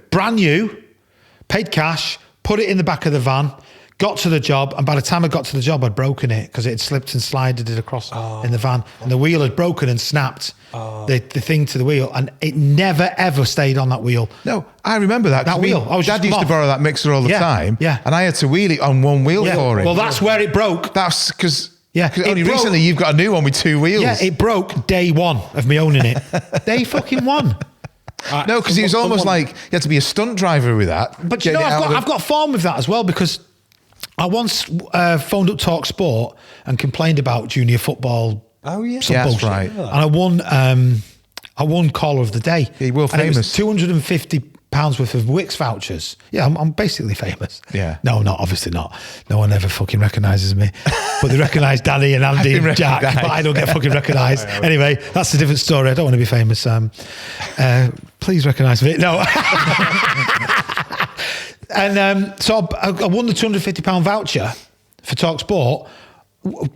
paid cash, put it in the back of the van. Got to the job, and by the time I got to the job, I'd broken it because it had slipped and slided it across in the van, and the wheel had broken and snapped the thing to the wheel, and it never ever stayed on that wheel. No, I remember that. 'cause That wheel. I was Dad just used to off. borrow that mixer all the Yeah, time. yeah. And I had to wheel it on one wheel for him. Well, that's where it broke. That's because Yeah, only it broke. recently you've got a new one with two wheels. Yeah, it broke day one of me owning it. Day fucking one. No, because it was almost like you had to be a stunt driver with that. But you know, Getting it out of the- I've got form with that as well, because I once phoned up Talk Sport and complained about junior football. Oh, yeah. some Yeah, that's bullshit. right. And I won Caller of the Day. Yeah, you were And it was famous. £250 worth of Wix vouchers. Yeah, I'm basically famous. Yeah. No, obviously not. No one ever fucking recognises me. But they recognise Danny and Andy been and Jack, but recognised. I don't get fucking recognised. Anyway, that's a different story. I don't want to be famous. Please recognise me. No. And so I won the £250 voucher for Talk Sport.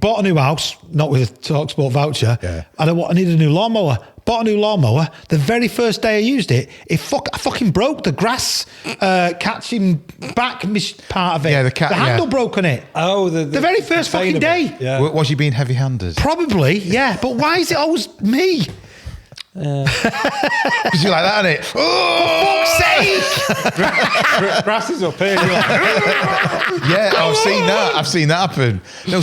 Bought a new house, not with a Talk Sport voucher. Yeah. And I needed a new lawnmower. Bought a new lawnmower. The very first day I used it, I fucking broke the grass catching back part of it. Yeah, the handle broke on it. Oh, the very first fucking day. Yeah. Was you being heavy-handed? Probably, yeah. But why is it always me? Because you're like that, innit? Oh! Fuck's sake! Grass is up here. You're like, Yeah, I've seen that happen. No,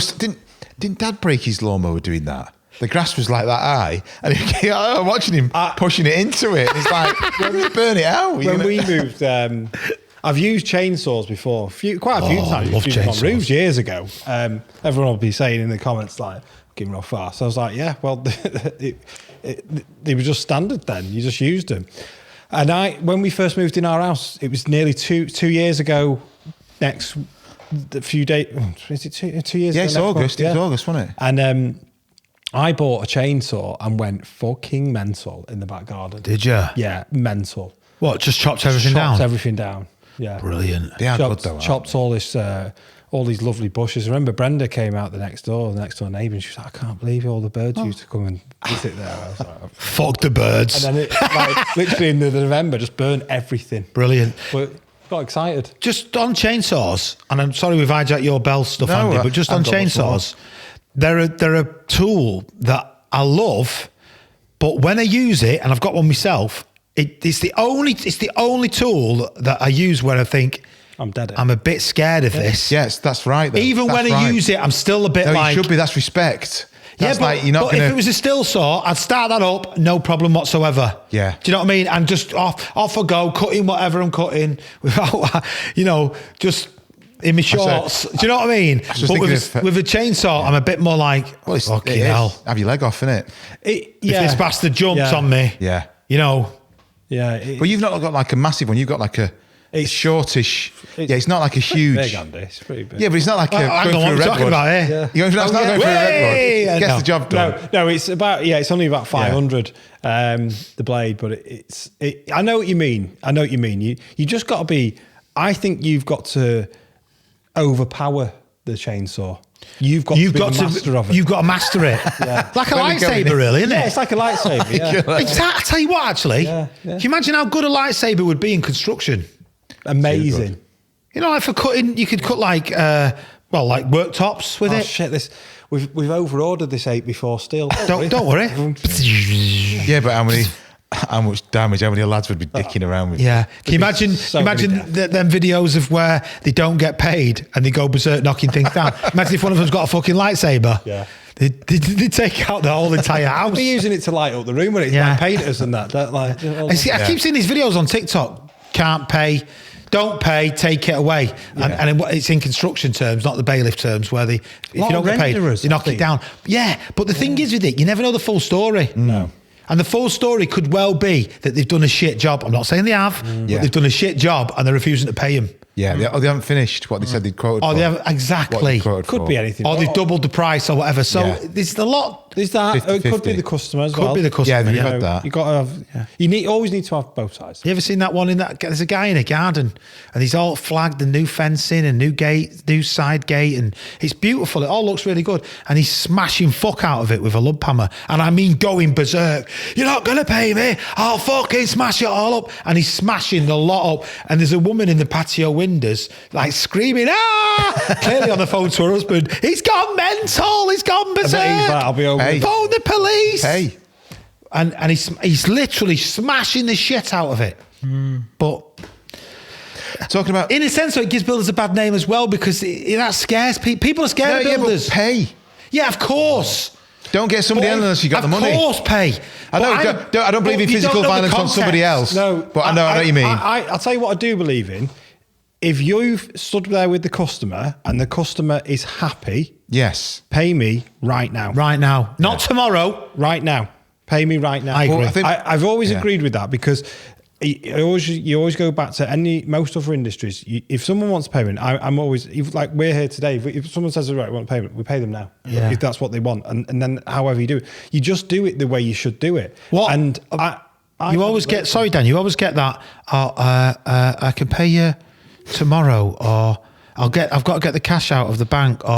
didn't Dad break his lawnmower doing that? The grass was like that high, and I'm watching him pushing it into it. It's like, you're going to burn it out. when we moved, I've used chainsaws before, quite a few times. love Used them on chainsaws. roofs years ago. Everyone will be saying in the comments like, "Giving off fast." So I was like, "Yeah, well, they were just standard then. You just used them." And when we first moved in our house, it was nearly two years ago. Next, a few days. Is it 2 years? Yeah, ago it's next August. month? It was August, wasn't it? And I bought a chainsaw and went fucking mental in the back garden. Did you? Yeah, mental. What, just chopped everything Chopped down? everything down. Yeah. Brilliant. They are good Chopped, though. aren't chopped all this, all these lovely bushes. I remember Brenda came out the next door neighbour, and she was like, "I can't believe all the birds used to come and visit there." I was like, Fuck the birds. and then it, like, literally in the November, just burned everything. Brilliant. But got excited. Just on chainsaws, and I'm sorry we've hijacked your bell stuff, No, Andy, but just on I've got much chainsaws, they're a tool that I love, but when I use it, and I've got one myself, it's the only tool that I use where I think I'm dead. I'm a bit scared of this. Yes, that's right. Though. Even That's when I right. use it, I'm still a bit No, like. you should be. That's respect. Yeah, That's but, like you're not but going if it was a still saw, I'd start that up, no problem whatsoever. Yeah. Do you know what I mean? And just off I go, cutting whatever I'm cutting without, just in my shorts. Do you know what I mean? just But thinking with a chainsaw, I'm a bit more like, Well, fucking it is. hell. Have your leg off, innit? If this bastard jumps on me, Yeah. Yeah. But you've not got like a massive one. You've got like a shortish. Yeah, it's not like a huge. big, Andy. It's pretty big. Yeah, but it's not like a. hang going on, what through are a we talking redwood. about here? Yeah. You're going, it's not going through a Way! redwood. It gets No. the job done. No, it's about it's only about 500 the blade, but I know what you mean. You just got to be. I think you've got to overpower the chainsaw. You've got to be the master of it. You've got to master it. Like a When you're going lightsaber, in. really, isn't Yeah, it? it's like a lightsaber. Yeah. I tell you what, actually, Yeah. can you imagine how good a lightsaber would be in construction? Amazing. You know, like for cutting, you could cut like worktops with Oh it. shit! We've over ordered this 8x4 steel. Don't worry. Yeah, but how many? how much damage, how many lads would be dicking around with. Yeah. Can you imagine? so many Them videos of where they don't get paid and they go berserk knocking things down? Imagine if one of them's got a fucking lightsaber. Yeah. They take out the whole entire house. They're using it to light up the room when it's Yeah. like painters and that like. I keep seeing these videos on TikTok. Can't pay. Don't pay, take it away. And it's in construction terms, not the bailiff terms, where if you don't get paid, renderers, they knock it down. Yeah, but the thing is with it, you never know the full story. No. And the full story could well be that they've done a shit job. I'm not saying they have, but Yeah. they've done a shit job and they're refusing to pay him. Yeah, they haven't finished what they said they'd quoted for. They haven't, exactly. What they quoted Could for. be anything. Or they've doubled the price or whatever. So Yeah. there's a lot. There's that. It could 50-50. be the customer as Could well. be the customer, Yeah, you've yeah. had that. You got to have. You always need to have both sides. You ever seen that one there's a guy in a garden and he's all flagged and new fencing and new gate, new side gate, and it's beautiful. It all looks really good. And he's smashing fuck out of it with a lump hammer. And I mean going berserk. You're not going to pay me. I'll fucking smash it all up. And he's smashing the lot up. And there's a woman in the patio windows like screaming, ah! Clearly on the phone to her husband. He's gone mental. He's gone berserk. I bet he's like, I'll be over. Hey. Phone the police. Hey, And he's literally smashing the shit out of it. But talking about in a sense, it gives builders a bad name as well because that scares people. People are scared of yeah, but builders. pay. Yeah, of course. Don't get somebody else unless you got the money. Of course, pay. I know. I don't believe in physical violence on somebody else. No, but I know what you mean. I'll tell you what I do believe in. If you've stood there with the customer and the customer is happy, Yes. pay me right now. Right now, not tomorrow. Right now. Pay me right now. I agree. Well, I think- I've always Yeah. agreed with that because you always go back to most other industries. If someone wants payment, I'm always like we're here today. If someone says, right, I want payment, we pay them now. Yeah. If that's what they want, and then however you do it, you just do it the way you should do it. What? And You always get, sorry, Dan, you always get that, I can pay you tomorrow, or I've got to get the cash out of the bank, or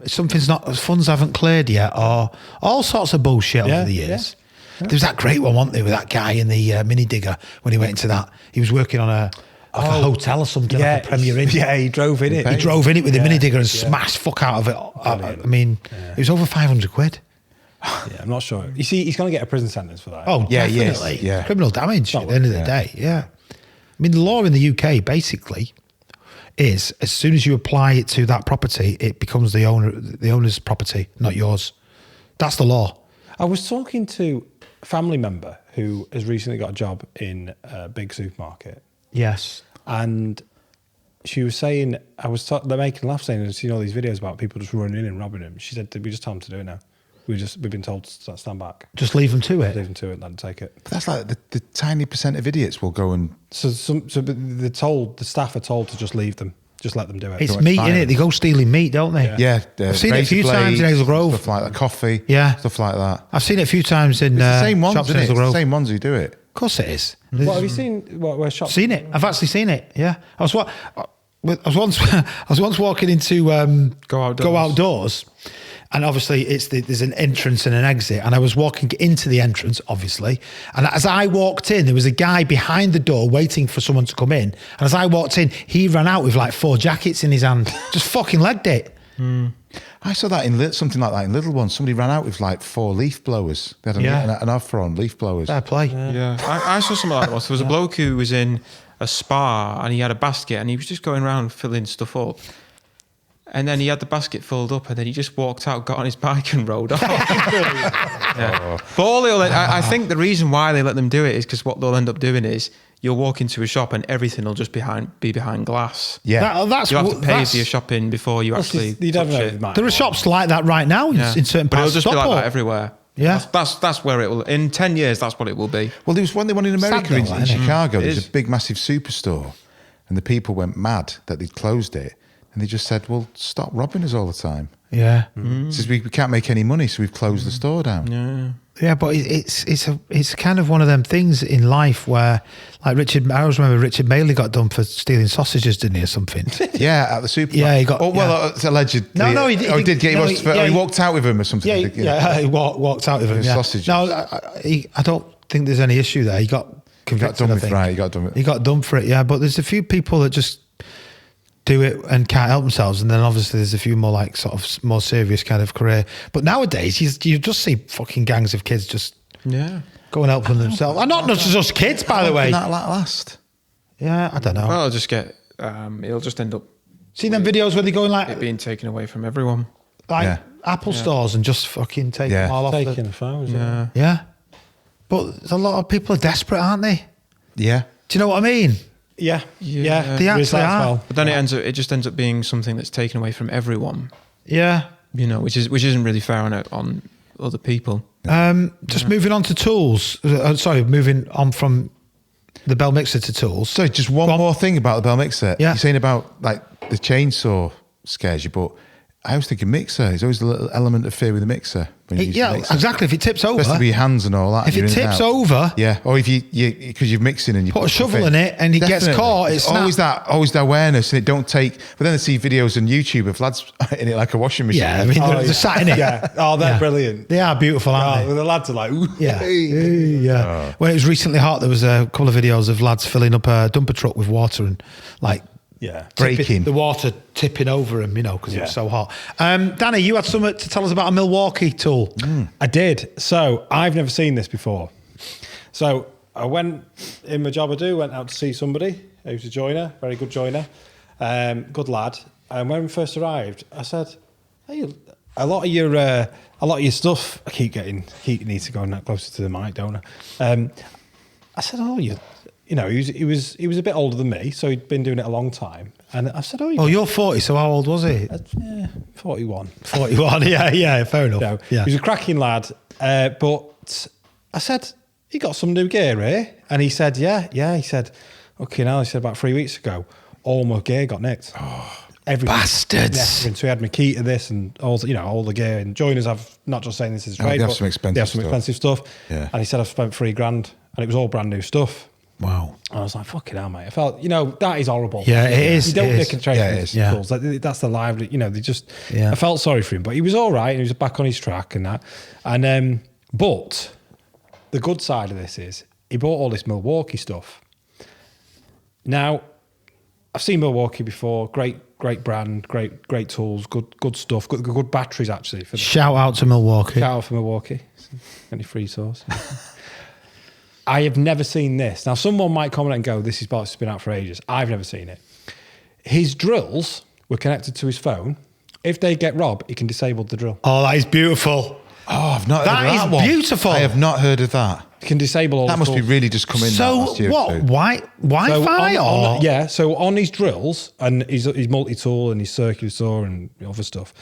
something's not, funds haven't cleared yet, or all sorts of bullshit over the years. There was that great one, wasn't there, with that guy in the mini digger when he went into that. He was working on a hotel or something, like a Premier Inn. Yeah, he drove in it. He drove in it with the mini digger and smashed fuck out of it. I mean, it was over 500 quid. Yeah, I'm not sure. You see, he's going to get a prison sentence for that. Oh, Yeah, yes, definitely. yeah. Criminal damage at the end of the day. Yeah. I mean, the law in the UK basically is as soon as you apply it to that property, it becomes the owner's property, not yours. That's the law. I was talking to a family member who has recently got a job in a big supermarket. Yes. And she was saying, they're making laugh saying, I've seen all these videos about people just running in and robbing them. She said, we just tell them to do it now. We've been told to stand back. Just leave them to Leave it. them to it, let them take it. But that's like the tiny percent of idiots will go and. So the staff are told to just leave them, just let them do it. It's Don't meat, expire innit? They go stealing meat, don't they? Yeah, I've seen it a razor few times in blades, Hazel Grove. Stuff like that, coffee. Yeah. Stuff like that. I've seen it a few times in It's the same ones, shops in isn't it? Hazel It's the Grove. same ones who do it. Of course it is. What have you seen? Where shops? Seen it. I've actually seen it. Yeah, I was once walking into Go outdoors, and obviously there's an entrance and an exit, and I was walking into the entrance, obviously, and as I walked in, there was a guy behind the door waiting for someone to come in, and as I walked in, he ran out with like 4 jackets in his hand, just fucking legged it. I saw that in something like that in Little Ones. Somebody ran out with like 4 leaf blowers. They had an offer on leaf blowers. Fair play. Yeah, I saw something like that once. There was a bloke who was in a spa and he had a basket and he was just going around filling stuff up. And then he had the basket filled up and then he just walked out, got on his bike and rode off. Yeah. But I think the reason why they let them do it is because what they'll end up doing is you'll walk into a shop and everything will just be behind glass. Yeah. That's You have to pay that's- for your shopping before you actually You don't touch know. it. There are shops like that right now in certain But it'll parts of just be like Stockport. that everywhere. Yeah. That's where it will. In 10 years, that's what it will be. Well, there was one in America Sad in, though, in isn't it? Chicago. It There's is. a big, massive superstore, and the people went mad that they'd closed it, and they just said, "Well, stop robbing us all the time." Yeah. Says we can't make any money, so we've closed the store down. Yeah. Yeah, but it's kind of one of them things in life where, like I always remember Richard Maley got done for stealing sausages, didn't he, or something? Yeah, at the supermarket. Yeah, he got- Oh well, it's allegedly. No, he did- Oh, he did get. no, He walked out with him or something. He walked out with him. With Yeah. sausages. No, I don't think there's any issue there. He got He got convicted. done I with think. right. He got done with. He got done for it. Yeah, but there's a few people that just do it and can't help themselves, and then obviously there's a few more like sort of more serious kind of career. But nowadays you just see fucking gangs of kids just go and help them themselves. And not just kids, by the way. How long can that last? Yeah, I don't know. Well, it'll just end up Seen them videos where they go in it like being taken away from everyone. Apple stores and just fucking take them all off. Taking the phones. Yeah. But there's a lot of people are desperate, aren't they? Yeah. Do you know what I mean? Yeah. They There is actually that as are. well. But then it just ends up being something that's taken away from everyone. Yeah. You know, which isn't really fair on other people. Just moving on to tools. Moving on from the Bell mixer to tools. So just one more thing about the Bell mixer. Yeah. You're saying about like the chainsaw scares you, but I was thinking mixer. There's always a little element of fear with the mixer. When you use the mixer. Exactly. If it tips over, Especially with your hands and all that. if you're it in and tips out. over, Yeah, or if you because you're mixing and you put a shovel in it and it gets Definitely. caught, it's always that awareness, and it don't take. But then I see videos on YouTube of lads in it like a washing machine. yeah, I mean, they're sat in it. Yeah. Oh, they're brilliant. They are beautiful, aren't The lads are like, ooh, they? Yeah. hey. Yeah. When it was recently hot, there was a couple of videos of lads filling up a dumper truck with water and like Yeah. Breaking. the water tipping over him, because it was Yeah. so hot. Danny, you had something to tell us about a Milwaukee tool. I did. So I've never seen this before. So I went in my job went out to see somebody who's a joiner, very good joiner, good lad. And when we first arrived, I said, "Hey, a lot of your stuff." I keep needs to go that closer to the mic, don't I? I said, "Oh, he was a bit older than me, so he'd been doing it a long time." And I said, Oh, you're 40, so how old was he? 41. 41, yeah, fair enough. No, Yeah. he was a cracking lad. But I said, "You got some new gear here?" And he said, yeah. He said, "Okay, now." He said, "About 3 weeks ago, all my gear got nicked." Everything. Bastards. Everything. So he had my key to this and all the gear. And joiners have, not just saying this is Oh, trade, they have but some expensive they have some stuff. expensive stuff. Yeah. And he said, "I've spent $3,000 and it was all brand new stuff." Wow. And I was like, "Fucking hell, mate." I felt, that is horrible. Yeah, it is, You don't it nick is. and trade Yeah, from it these is. Yeah. tools. Like, that's the lively, they just, Yeah. I felt sorry for him, but he was all right and he was back on his track and that. And, but the good side of this is he bought all this Milwaukee stuff. Now, I've seen Milwaukee before. Great brand, great tools, good stuff, good batteries actually. Shout out to Milwaukee. Shout out for Milwaukee. Any free sauce? I have never seen this. Now, someone might comment and go, "This is bollocks, it's been out for ages." I've never seen it. His drills were connected to his phone. If they get robbed, he can disable the drill. Oh, that is beautiful. Oh, I've not That heard of is that one. beautiful. I have not heard of that. He can disable all That the must be tools. really just come in that So last year or what? two. Wi-Fi or? So on his drills and his multi-tool and his circular saw and other stuff,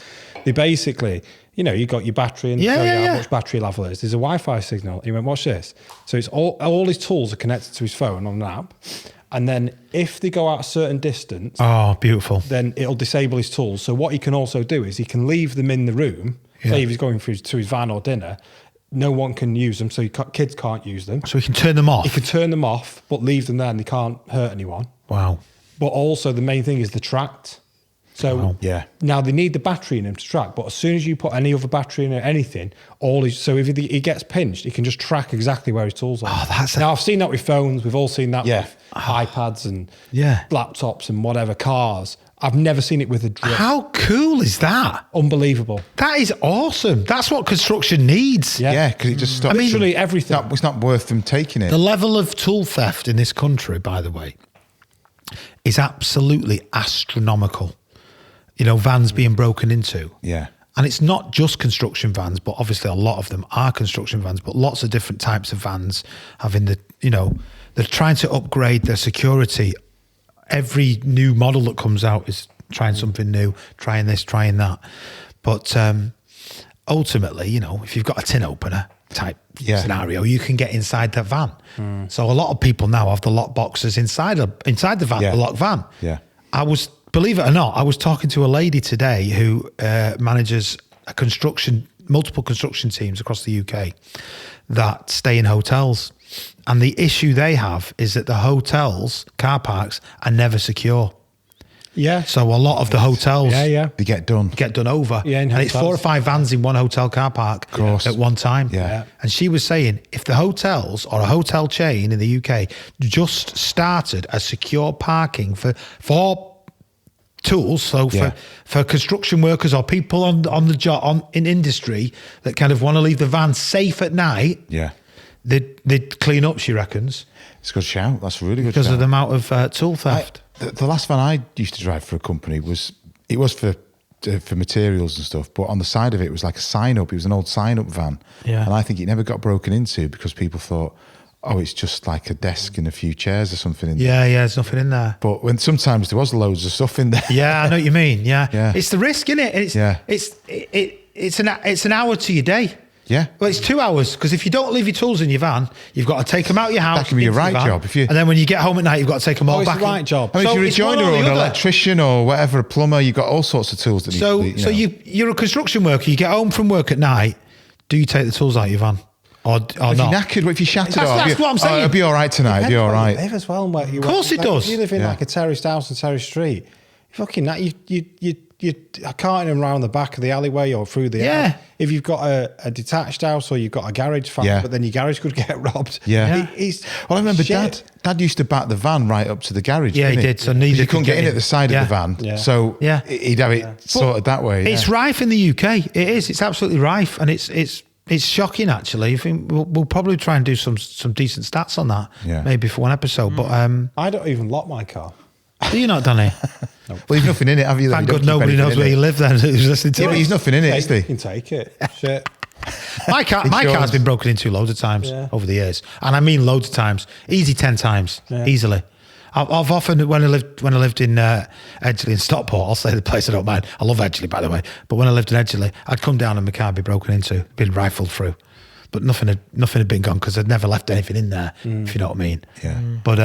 they basically, you got your battery and tell you how much battery level is. There's a Wi-Fi signal. He went, "Watch this." So it's all his tools are connected to his phone on an app, and then if they go out a certain distance, Oh, beautiful. then it'll disable his tools. So what he can also do is he can leave them in the room. Yeah. Say if he's going to his van or dinner, no one can use them, so kids can't use them. So we can turn them off. He can turn them off, but leave them there and they can't hurt anyone. Wow. But also the main thing is the tracked. So Yeah. now they need the battery in them to track, but as soon as you put any other battery in or anything, so if he gets pinched, he can just track exactly where his tools are. Oh, that's now I've seen that with phones. We've all seen that Yeah. with iPads and Yeah. laptops and whatever, cars. I've never seen it with a drill. How cool is that? Unbelievable. That is awesome. That's what construction needs. Yeah. Yeah, because it just stops. Literally everything. It's not worth them taking it. The level of tool theft in this country, by the way, is absolutely astronomical. Vans being broken into. Yeah. And it's not just construction vans, but obviously a lot of them are construction vans, but lots of different types of vans having they're trying to upgrade their security. Every new model that comes out is trying something new, trying this, trying that. But ultimately, if you've got a tin opener type scenario, you can get inside that van. So a lot of people now have the lock boxes inside the van, the lock van. Yeah. Believe it or not, I was talking to a lady today who manages multiple construction teams across the UK that stay in hotels. And the issue they have is that the hotels, car parks, are never secure. Yeah. So a lot of the hotels They get done. get done over. Yeah, in and it's 4 or hotels. 5 vans in one hotel car park at one time. Yeah. And she was saying if the hotels or a hotel chain in the UK just started a secure parking for tools. So for construction workers or people on the job in industry that kind of want to leave the van safe at night, they'd clean up. She reckons It's a good shout. That's a really good because shout. of the amount of tool theft. The last van I used to drive for a company was for materials and stuff, but on the side of it was like a sign up. It was an old sign up van, and I think it never got broken into because people thought, oh, it's just like a desk and a few chairs or something in there. Yeah, there's nothing in there. But when sometimes there was loads of stuff in there. Yeah, I know what you mean. Yeah, Yeah. it's the risk, isn't it? It's an hour to your day. Yeah. Well, it's 2 hours because if you don't leave your tools in your van, you've got to take them out of your house. That can be a into the right van, job. And then when you get home at night, you've got to take them all it's back. the right job. I mean, So if you're a it's one joiner or or the an other. electrician or whatever, a plumber, you've got all sorts of tools that So need to be, you're a construction worker. You get home from work at night. Do you take the tools out of your van or if not? you're knackered, what if you shattered That's it? what I'm saying. It'll be all right tonight. It'll be all right. Live as well, mate. Of course it does. If you live in Yeah. like a terraced house on terrace street, fucking that you carting them around the back of the alleyway or through the Yeah. alley. If you've got a detached house or you've got a garage, fine, Yeah. but then your garage could get robbed. Yeah. It's Well, I remember shit. Dad used to back the van right up to the garage. Yeah, he didn't did, so 'Cause neither you could couldn't get get in in. at the side Yeah. of the van. Yeah. So Yeah. he'd have it sorted that way. It's rife in the UK. It is. It's absolutely rife, and it's shocking actually. I think we'll probably try and do some decent stats on that. Yeah. Maybe for one episode. But I don't even lock my car. do you not, Danny? Well, you've nothing in it, have you? Thank You don't God keep nobody anything knows in where it. you live. Then who's listening to Yeah, but it? he's nothing in it, is You he? can take it. Shit. My car's yours. been broken into loads of times Yeah. over the years, and I mean loads of times. Easy 10 times, Yeah. easily. I've often when I lived in Edgeley and Stockport, I'll say the place I don't mind. I love Edgeley, by the way. But when I lived in Edgeley, I'd come down and my car would be broken into, been rifled through, but nothing had been gone because I'd never left anything in there. If you know what I mean. Yeah. But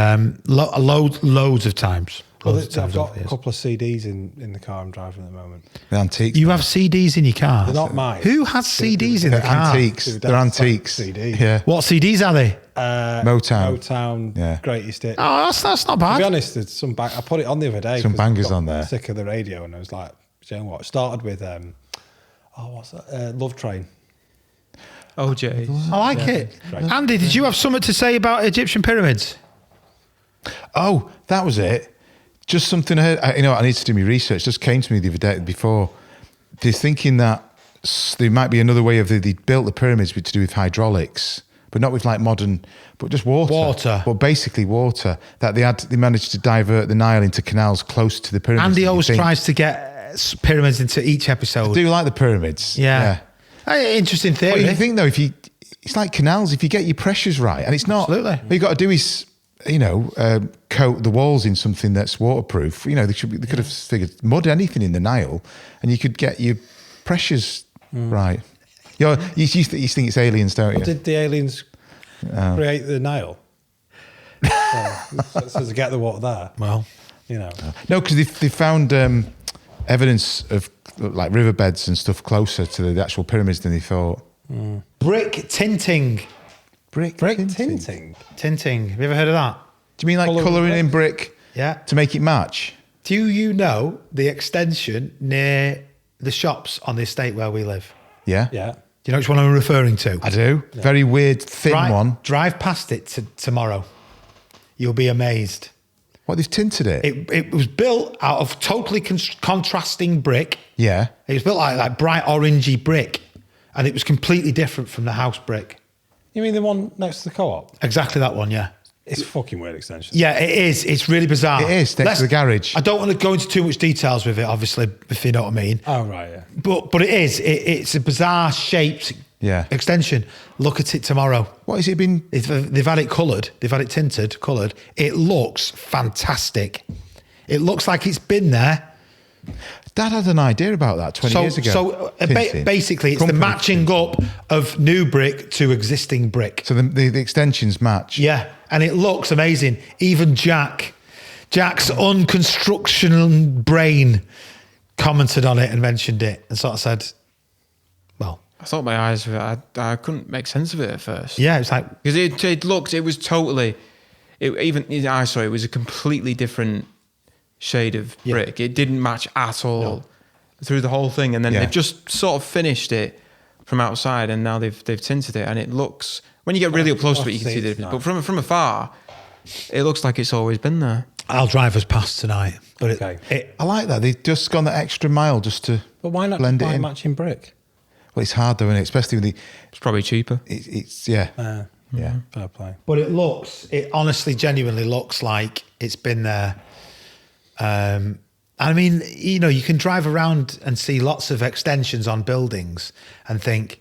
loads of times. Well, Loads of times I've got over the a years. couple of CDs in the car I'm driving at the moment. The antiques. You have CDs in your car. They're not mine. Who has CDs in the They're car? antiques. Dude, They're that's like antiques. CD. Yeah. What CDs are they? Motown. Yeah. Greatest hit. Oh, that's not To be bad. honest, there's some I put it on the other day. Some 'cause I bangers got on there. Sick of the radio, and I was like, you know what? It started with what's that? Love Train. OJ. I like it. Right. Andy, did you have something to say about Egyptian pyramids? Oh, that was it. Just something I heard. I need to do my research. Just came to me the other day before. They're thinking that there might be another way of they built the pyramids to do with hydraulics, but not with like modern, but just water. Water. But basically water. That they managed to divert the Nile into canals close to the pyramids. Andy than you always think. tries to get pyramids into each episode. I do like the pyramids. Yeah. Hey, interesting But theory. you think though, it's like canals. If you get your pressures right, and it's not. Absolutely. What you got to do is, coat the walls in something that's waterproof. They could have figured mud anything in the Nile, and you could get your pressures right. You think it's aliens, don't you? Did the aliens create the Nile? so to get the water there, Well, No, because they found evidence of like riverbeds and stuff closer to the actual pyramids than they thought. brick tinting. Brick tinting. Tinting. Have you ever heard of that? Do you mean like colouring in brick Yeah. to make it match? Do you know the extension near the shops on the estate where we live? Yeah. Yeah. Do you know which one I'm referring to? I do. Very weird, thin one. Drive past it tomorrow. You'll be amazed. What, they've tinted it? It was built out of totally contrasting brick. Yeah. It was built like bright orangey brick, and it was completely different from the house brick. You mean the one next to the co-op? Exactly that one, yeah. It's a fucking weird extension. Yeah, it is. It's really bizarre. It is, next to the garage. I don't want to go into too much details with it, obviously, if you know what I mean. Oh right, yeah. But it is. It's a bizarre shaped extension. Look at it tomorrow. What has it been? They've had it coloured. They've had it tinted, coloured. It looks fantastic. It looks like it's been there. Dad had an idea about that 20 years ago. So Tinting. basically, it's Company the matching up of new brick to existing brick. So the extensions match. Yeah, and it looks amazing. Even Jack's unconstruction brain commented on it and mentioned it and sort of said, well, I thought my eyes were. I couldn't make sense of it at first. yeah, it's like, Because it was totally. Even I saw it was a completely different shade of brick. It didn't match at all through the whole thing, and then they've just sort of finished it from outside, and now they've tinted it, and it looks. When you get really up close to it, you can see the difference. But from afar, it looks like it's always been there. I'll drive us past tonight. But Okay. I like that. They've just gone that extra mile just to But why not blend just it buy in. matching brick? Well, it's hard though, isn't it? Especially with the, It's probably cheaper. it's yeah. Yeah. Fair play. But it honestly, genuinely looks like it's been there. I mean, you know, you can drive around and see lots of extensions on buildings and think,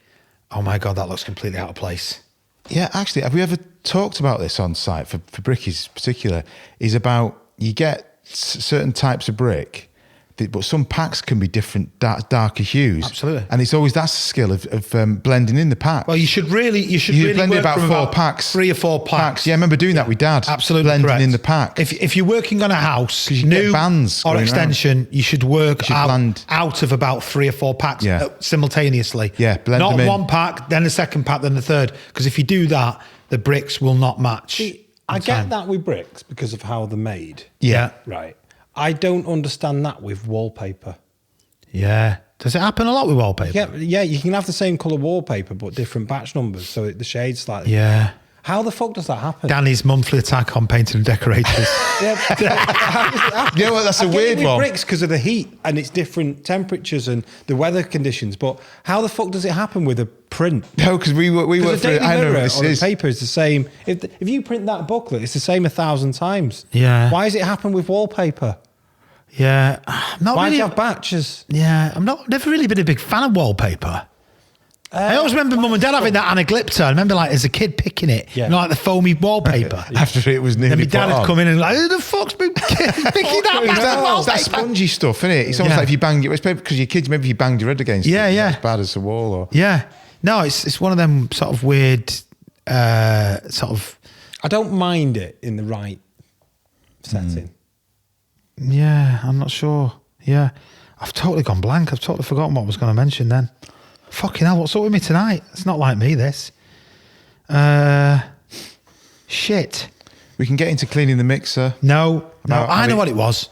oh my God, that looks completely out of place. Yeah, actually, have we ever talked about this on site for brickies in particular? Is about you get certain types of brick, but some packs can be different, darker hues. Absolutely. And it's always that's the skill of blending in the pack. Well, you should really blend work it about from 4 packs. 3 or 4 packs. Yeah, I remember doing that with Dad. Absolutely blending correct. in the pack. If you're working on a house, you new get bands or going extension, you should work blend. out of about 3 or 4 packs Yeah. simultaneously. Yeah, blend not them in. one pack, then the second pack, then the third. Because if you do that, the bricks will not match. I get that with bricks because of how they're made. Yeah. Right. I don't understand that with wallpaper. Yeah. Does it happen a lot with wallpaper? Yeah, you can have the same colour wallpaper but different batch numbers, so the shade's slightly. Yeah. How the fuck does that happen? Danny's monthly attack on painting and decorators. Yeah, how does it happen? Yeah, well, that's I a get it weird with one. bricks because of the heat and it's different temperatures and the weather conditions. But how the fuck does it happen with a print? No, because we work Because for a it. Daily I know Mirror what this on is. the paper is the same. If you print that booklet, it's the same 1,000 times. Yeah. Why does it happen with wallpaper? Yeah. I'm not Why do really, you have batches? yeah. Never really been a big fan of wallpaper. I always remember Mum and Dad having that anaglypta. I remember, like, as a kid picking it, Yeah. you know, like the foamy wallpaper. After it was Then nearly my dad put had on. come in and like, who the fuck's been picking that It's massive that wallpaper? spongy stuff, isn't it? It's almost Yeah. like if you bang it, because your kids, maybe if you banged your head against Yeah, it, yeah. it's bad as a wall. Or Yeah. No, it's one of them sort of weird, sort of, I don't mind it in the right setting. yeah, I'm not sure. Yeah. I've totally gone blank. I've totally forgotten what I was going to mention then. Fucking hell, what's up with me tonight? It's not like me, this. Shit. we can get into cleaning the mixer. No, About I know having- what it was.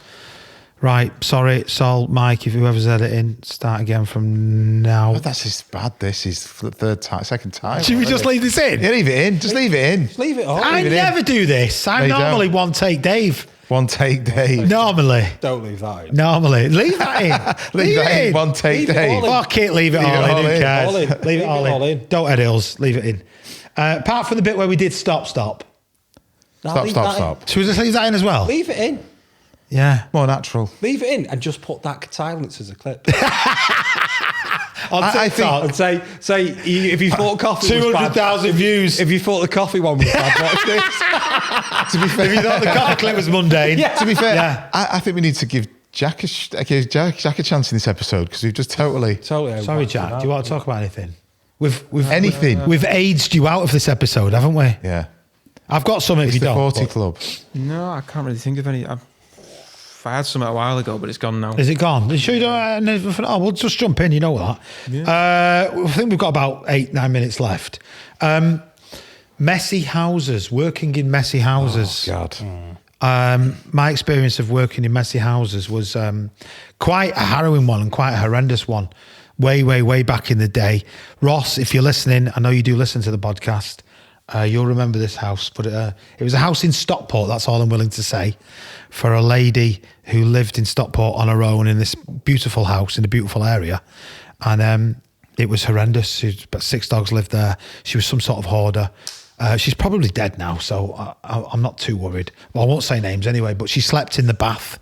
Right, sorry, Sol, Mike, if whoever's editing, start again from now. Oh, that's just bad. This is the second time. Should we just already. leave this in? Yeah, leave it in. Just leave it in. Leave it on. I leave it in. never do this. I'm No, you normally don't. one take Dave. One take, Dave. Normally. Don't leave that in. Normally. Leave that in. Leave that it in. One take, Leave it Dave. all in. Fuck it, leave it Leave all it in. all Who in. cares? All in. Leave it all in. Don't edit us. Leave it in. Apart from the bit where we did stop. No, Stop, leave stop, that in. stop. Should we just leave that in as well? Leave it in. Yeah. More natural. Leave it in and just put that silence as a clip. On I TikTok, And say if you thought coffee was bad, 200,000 views. if you thought the coffee one was bad, watch this. To be fair, If you thought the coffee clip was mundane. to be fair, Yeah. I think we need to give Jack a chance in this episode because we've just totally Sorry, Jack. Do you want to talk about anything? We've anything. We've aged you out of this episode, haven't we? Yeah, I've got some if it's you the don't. 40 but- Club. No, I can't really think of any. I had some a while ago, but it's gone now. Is it gone? Are you sure you don't? Oh, we'll just jump in. You know that. I think we've got about 8-9 minutes left. Messy houses. Working in messy houses. Oh, God. My experience of working in messy houses was quite a harrowing one and quite a horrendous one. Way back in the day. Ross, if you're listening, I know you do listen to the podcast. You'll remember this house, but it was a house in Stockport. That's all I'm willing to say. For a lady who lived in Stockport on her own in this beautiful house in a beautiful area, and it was horrendous. About 6 dogs lived there. She was some sort of hoarder. She's probably dead now, so I'm not too worried. Well, I won't say names anyway. But she slept in the bath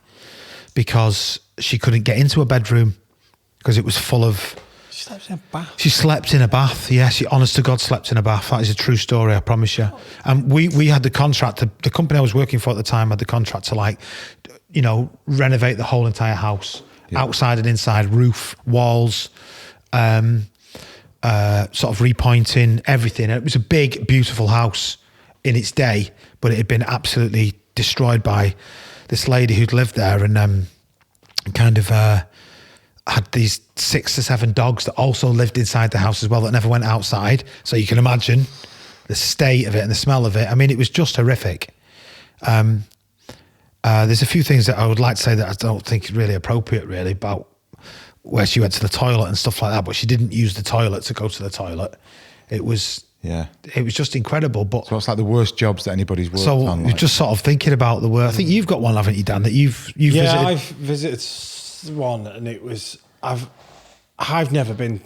because she couldn't get into a bedroom because it was full of. She slept in a bath. She slept in a bath. Yeah, she honest to God slept in a bath. That is a true story, I promise you. And we had the contract. The company I was working for at the time had the contract to renovate the whole entire house, outside and inside, roof, walls, sort of repointing everything. And it was a big, beautiful house in its day, but it had been absolutely destroyed by this lady who'd lived there and had these 6 or 7 dogs that also lived inside the house as well that never went outside. So you can imagine the state of it and the smell of it. I mean, it was just horrific. There's a few things that I would like to say that I don't think is really appropriate, really, about where she went to the toilet and stuff like that, but she didn't use the toilet to go to the toilet. It was Yeah. It was just incredible. But So it's like the worst jobs that anybody's worked so on. you're Like. just sort of thinking about the work. I think you've got one, haven't you, Dan? That you've Yeah, visited. I've visited one, and I've never been.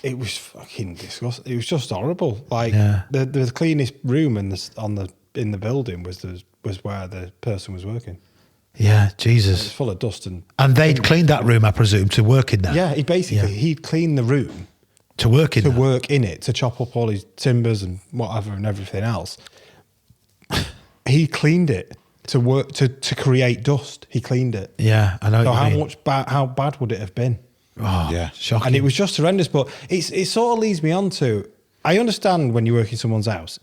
It was fucking disgusting. It was just horrible. Like Yeah. the cleanest room in the building was where the person was working. Yeah, It's Jesus. full of dust and And they'd cleaned that room, I presume, to work in there. yeah. He'd clean the room To work in to there. work in it, to chop up all his timbers and whatever and everything else. He cleaned it to work to create dust. He cleaned it. Yeah, I know. So what you mean. how bad would it have been? Oh, Yeah. shocking. And it was just horrendous. But it sort of leads me on to, I understand when you work in someone's house.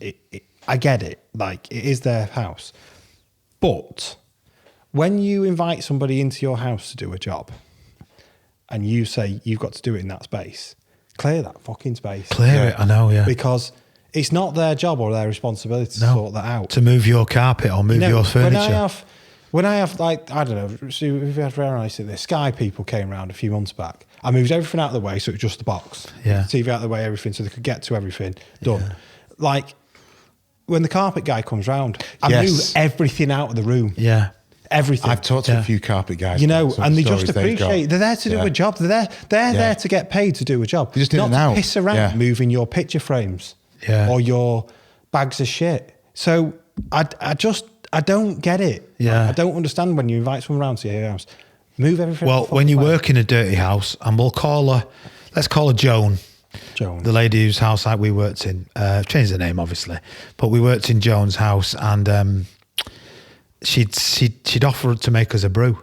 I get it. Like, it is their house. But when you invite somebody into your house to do a job and you say you've got to do it in that space, clear that fucking space. Clear it, I know, yeah. Because it's not their job or their responsibility to sort that out. To move your carpet or move You know, your furniture. When I have like, I don't know, so if we had the Sky people came around a few months back. I moved everything out of the way, so it was just the box. Yeah. TV out of the way, everything, so they could get to everything done. Yeah. Like, when the carpet guy comes round, I Yes. move everything out of the room. Yeah. Everything. I've talked to Yeah. a few carpet guys. You know, some and they stories just they've got. appreciate. They're there to do Yeah. a job. They're there to get paid to do a job. They're just in not and to out. piss around Yeah. moving your picture frames Yeah. or your bags of shit. So I don't get it. Yeah. I don't understand when you invite someone around to your house. Move everything. Well, the when you fuck away. work in a dirty house, and let's call her Joan. Joan. The lady whose house like we worked in, changed the name obviously, but we worked in Joan's house, and she'd offer to make us a brew,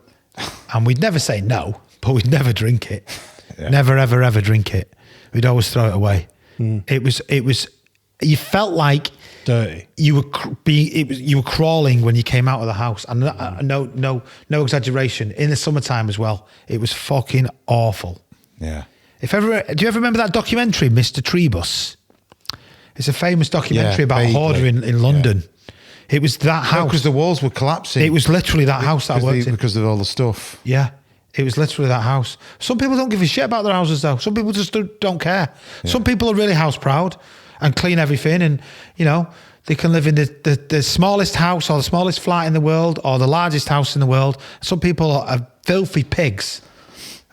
and we'd never say no, but we'd never drink it. Yeah. Never ever drink it. We'd always throw it away. It was. You felt like dirty. you were crawling when you came out of the house, and no exaggeration. In the summertime as well, it was fucking awful. Yeah. Do you ever remember that documentary, Mr. Trebus? It's a famous documentary Yeah, about a hoarder vaguely. in London. It was that house. Because the walls were collapsing. It was literally that house that I worked in. Because of all the stuff. Yeah, it was literally that house. Some people don't give a shit about their houses, though. Some people just don't care. Yeah. Some people are really house proud and clean everything, and they can live in the smallest house or the smallest flat in the world or the largest house in the world. Some people are filthy pigs,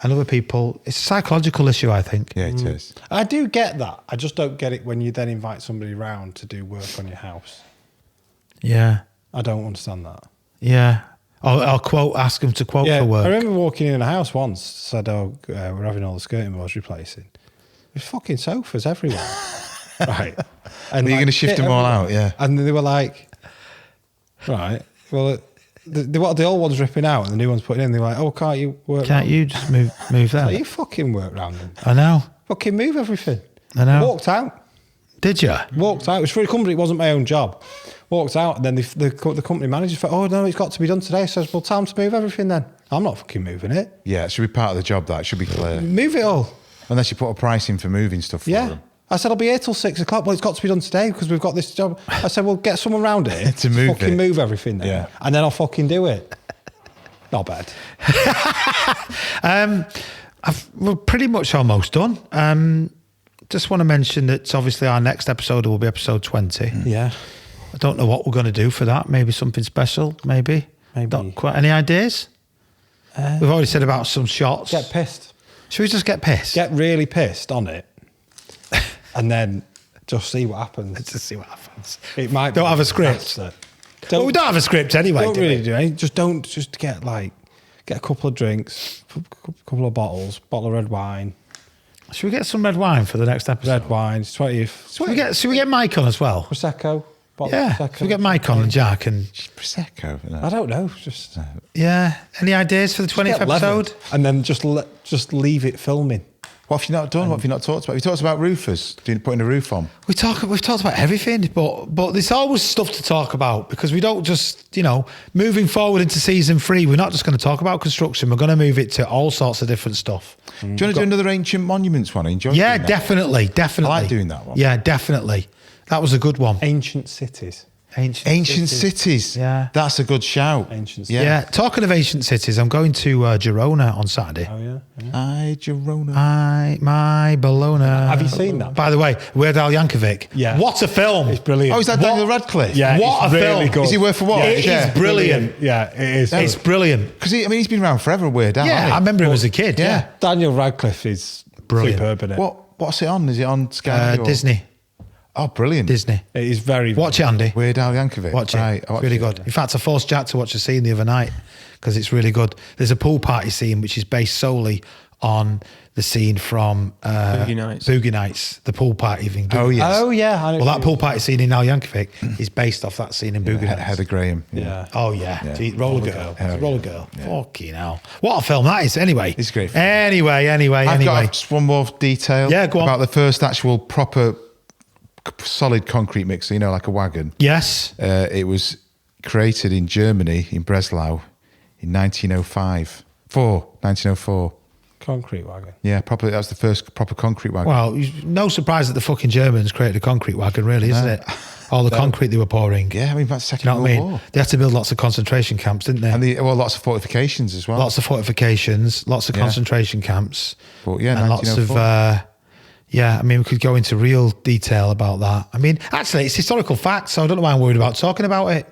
and other people, it's a psychological issue, I think. Yeah, it is. I do get that. I just don't get it when you then invite somebody round to do work on your house. Yeah, I don't understand that. yeah. Or ask them to quote for work. I remember walking in a house once, said, we're having all the skirting boards replacing. There's fucking sofas everywhere. Right. And You're going to shift shit them all everywhere. out, yeah. And they were like, right, well, the old one's ripping out and the new one's putting in. They're like, oh, can't you work? Can't you just move that? Like, you fucking work round them. I know. Fucking move everything. I know. Walked out. Did you? Walked out. It was for a company. It wasn't my own job. Walked out, and then the company manager thought, "Oh no, it's got to be done today." Says, "Well, time to move everything then." I'm not fucking moving it. Yeah, it should be part of the job, that. It should be clear. Move it all. Unless you put a price in for moving stuff for Yeah. them. I said, I'll be here till 6 o'clock. Well, it's got to be done today because we've got this job. I said, well, get someone round here To move fucking it. move everything then. Yeah. And then I'll fucking do it. Not bad. We're pretty much almost done. Just want to mention that obviously our next episode will be episode 20. Yeah. I don't know what we're going to do for that. Maybe something special, maybe. Maybe. Not quite. Any ideas? We've already said about some shots. Get pissed. Should we just get pissed? Get really pissed on it. And then just see what happens. Let's just see what happens. It might Don't be have a script. disaster. Well, we don't have a script anyway, Don't do really we? do anything. Just get a couple of drinks, a couple of bottles, bottle of red wine. Should we get some red wine for the next episode? Red wine, it's 20th. Should we get Mike on as well? Prosecco. Bottle Yeah. of Prosecco. Should we get Mike on and Jack and Prosecco. isn't it? I don't know. Just yeah. Any ideas for the 20th get lemon, episode? and then just leave it filming. What have you not done? What have you not talked about? You talked about roofers, putting a roof on. We've talked about everything, but there's always stuff to talk about because we don't just, moving forward into season 3, we're not just going to talk about construction. We're going to move it to all sorts of different stuff. Do you want to do another ancient monuments one? I enjoy Yeah, doing that. definitely. I like doing that one. Yeah, definitely. That was a good one. Ancient cities. Ancient cities. Yeah. That's a good shout. Ancient Yeah. Talking of ancient cities, I'm going to Girona on Saturday. Oh yeah. Aye, Girona. My Bologna. Have you seen that? By the way, Weird Al Yankovic. Yeah. What a film. It's brilliant. Oh, is that Daniel Radcliffe? Yeah. What it's a really film. good. Is he worth for what? It is brilliant. Yeah, it is. It's brilliant. Because he's been around forever, Weird Al. Yeah, hasn't I he? remember him as a kid. Yeah. Daniel Radcliffe is Brilliant. superb in it. What's it on? Is it on Sky? or- Disney. Oh, brilliant. Disney. It is very Watch it, Andy. Weird Al Yankovic. Watch it. Right, It's really good. In fact, I forced Jack to watch a scene the other night because it's really good. There's a pool party scene which is based solely on the scene from Boogie Nights, the pool party thing. Oh, yes. Oh yeah. I know Well, that what pool party scene in Al Yankovic is based off that scene in Boogie Nights. Heather Graham. you mean. Yeah. Oh yeah, Gee, Roller Girl. Hell Roller Girl. Fucking hell. What a film that is. Anyway. It's a great film. Anyway. I've got just one more detail. Yeah, go on. About the first actual proper solid concrete mixer, like a wagon. Yes. It was created in Germany, in Breslau, in 1904. Concrete wagon. Yeah, probably that was the first proper concrete wagon. Well, no surprise that the fucking Germans created a concrete wagon, really, isn't it? All the concrete they were pouring. Yeah, I mean, that's You Second know what I World mean? War. They had to build lots of concentration camps, didn't they? And lots of fortifications as well. Lots of fortifications, lots of Yeah. concentration camps. But yeah, and lots of 1904. yeah, I mean, we could go into real detail about that. I mean, actually, it's historical fact, so I don't know why I'm worried about talking about it.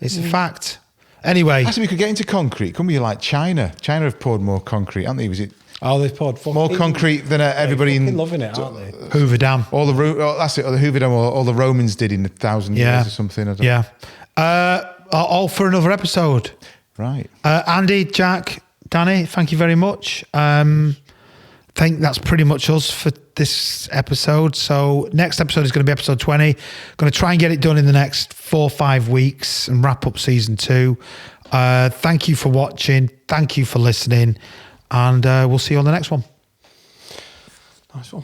It's a fact. Anyway, Actually, we could get into concrete. Couldn't we? Like China. China have poured more concrete, haven't they? Was it Oh, they've poured more concrete than everybody They're in loving it, aren't they? Hoover Dam. all the that's it. Or the Hoover Dam, or all the Romans did in 1,000 Yeah. years or something. I don't Yeah. All for another episode. Right. Andy, Jack, Danny, thank you very much. Think that's pretty much us for this episode. So next episode is going to be episode 20. Going to try and get it done in the next 4 or 5 weeks and wrap up season 2. Thank you for watching. Thank you for listening. And we'll see you on the next one. Nice one.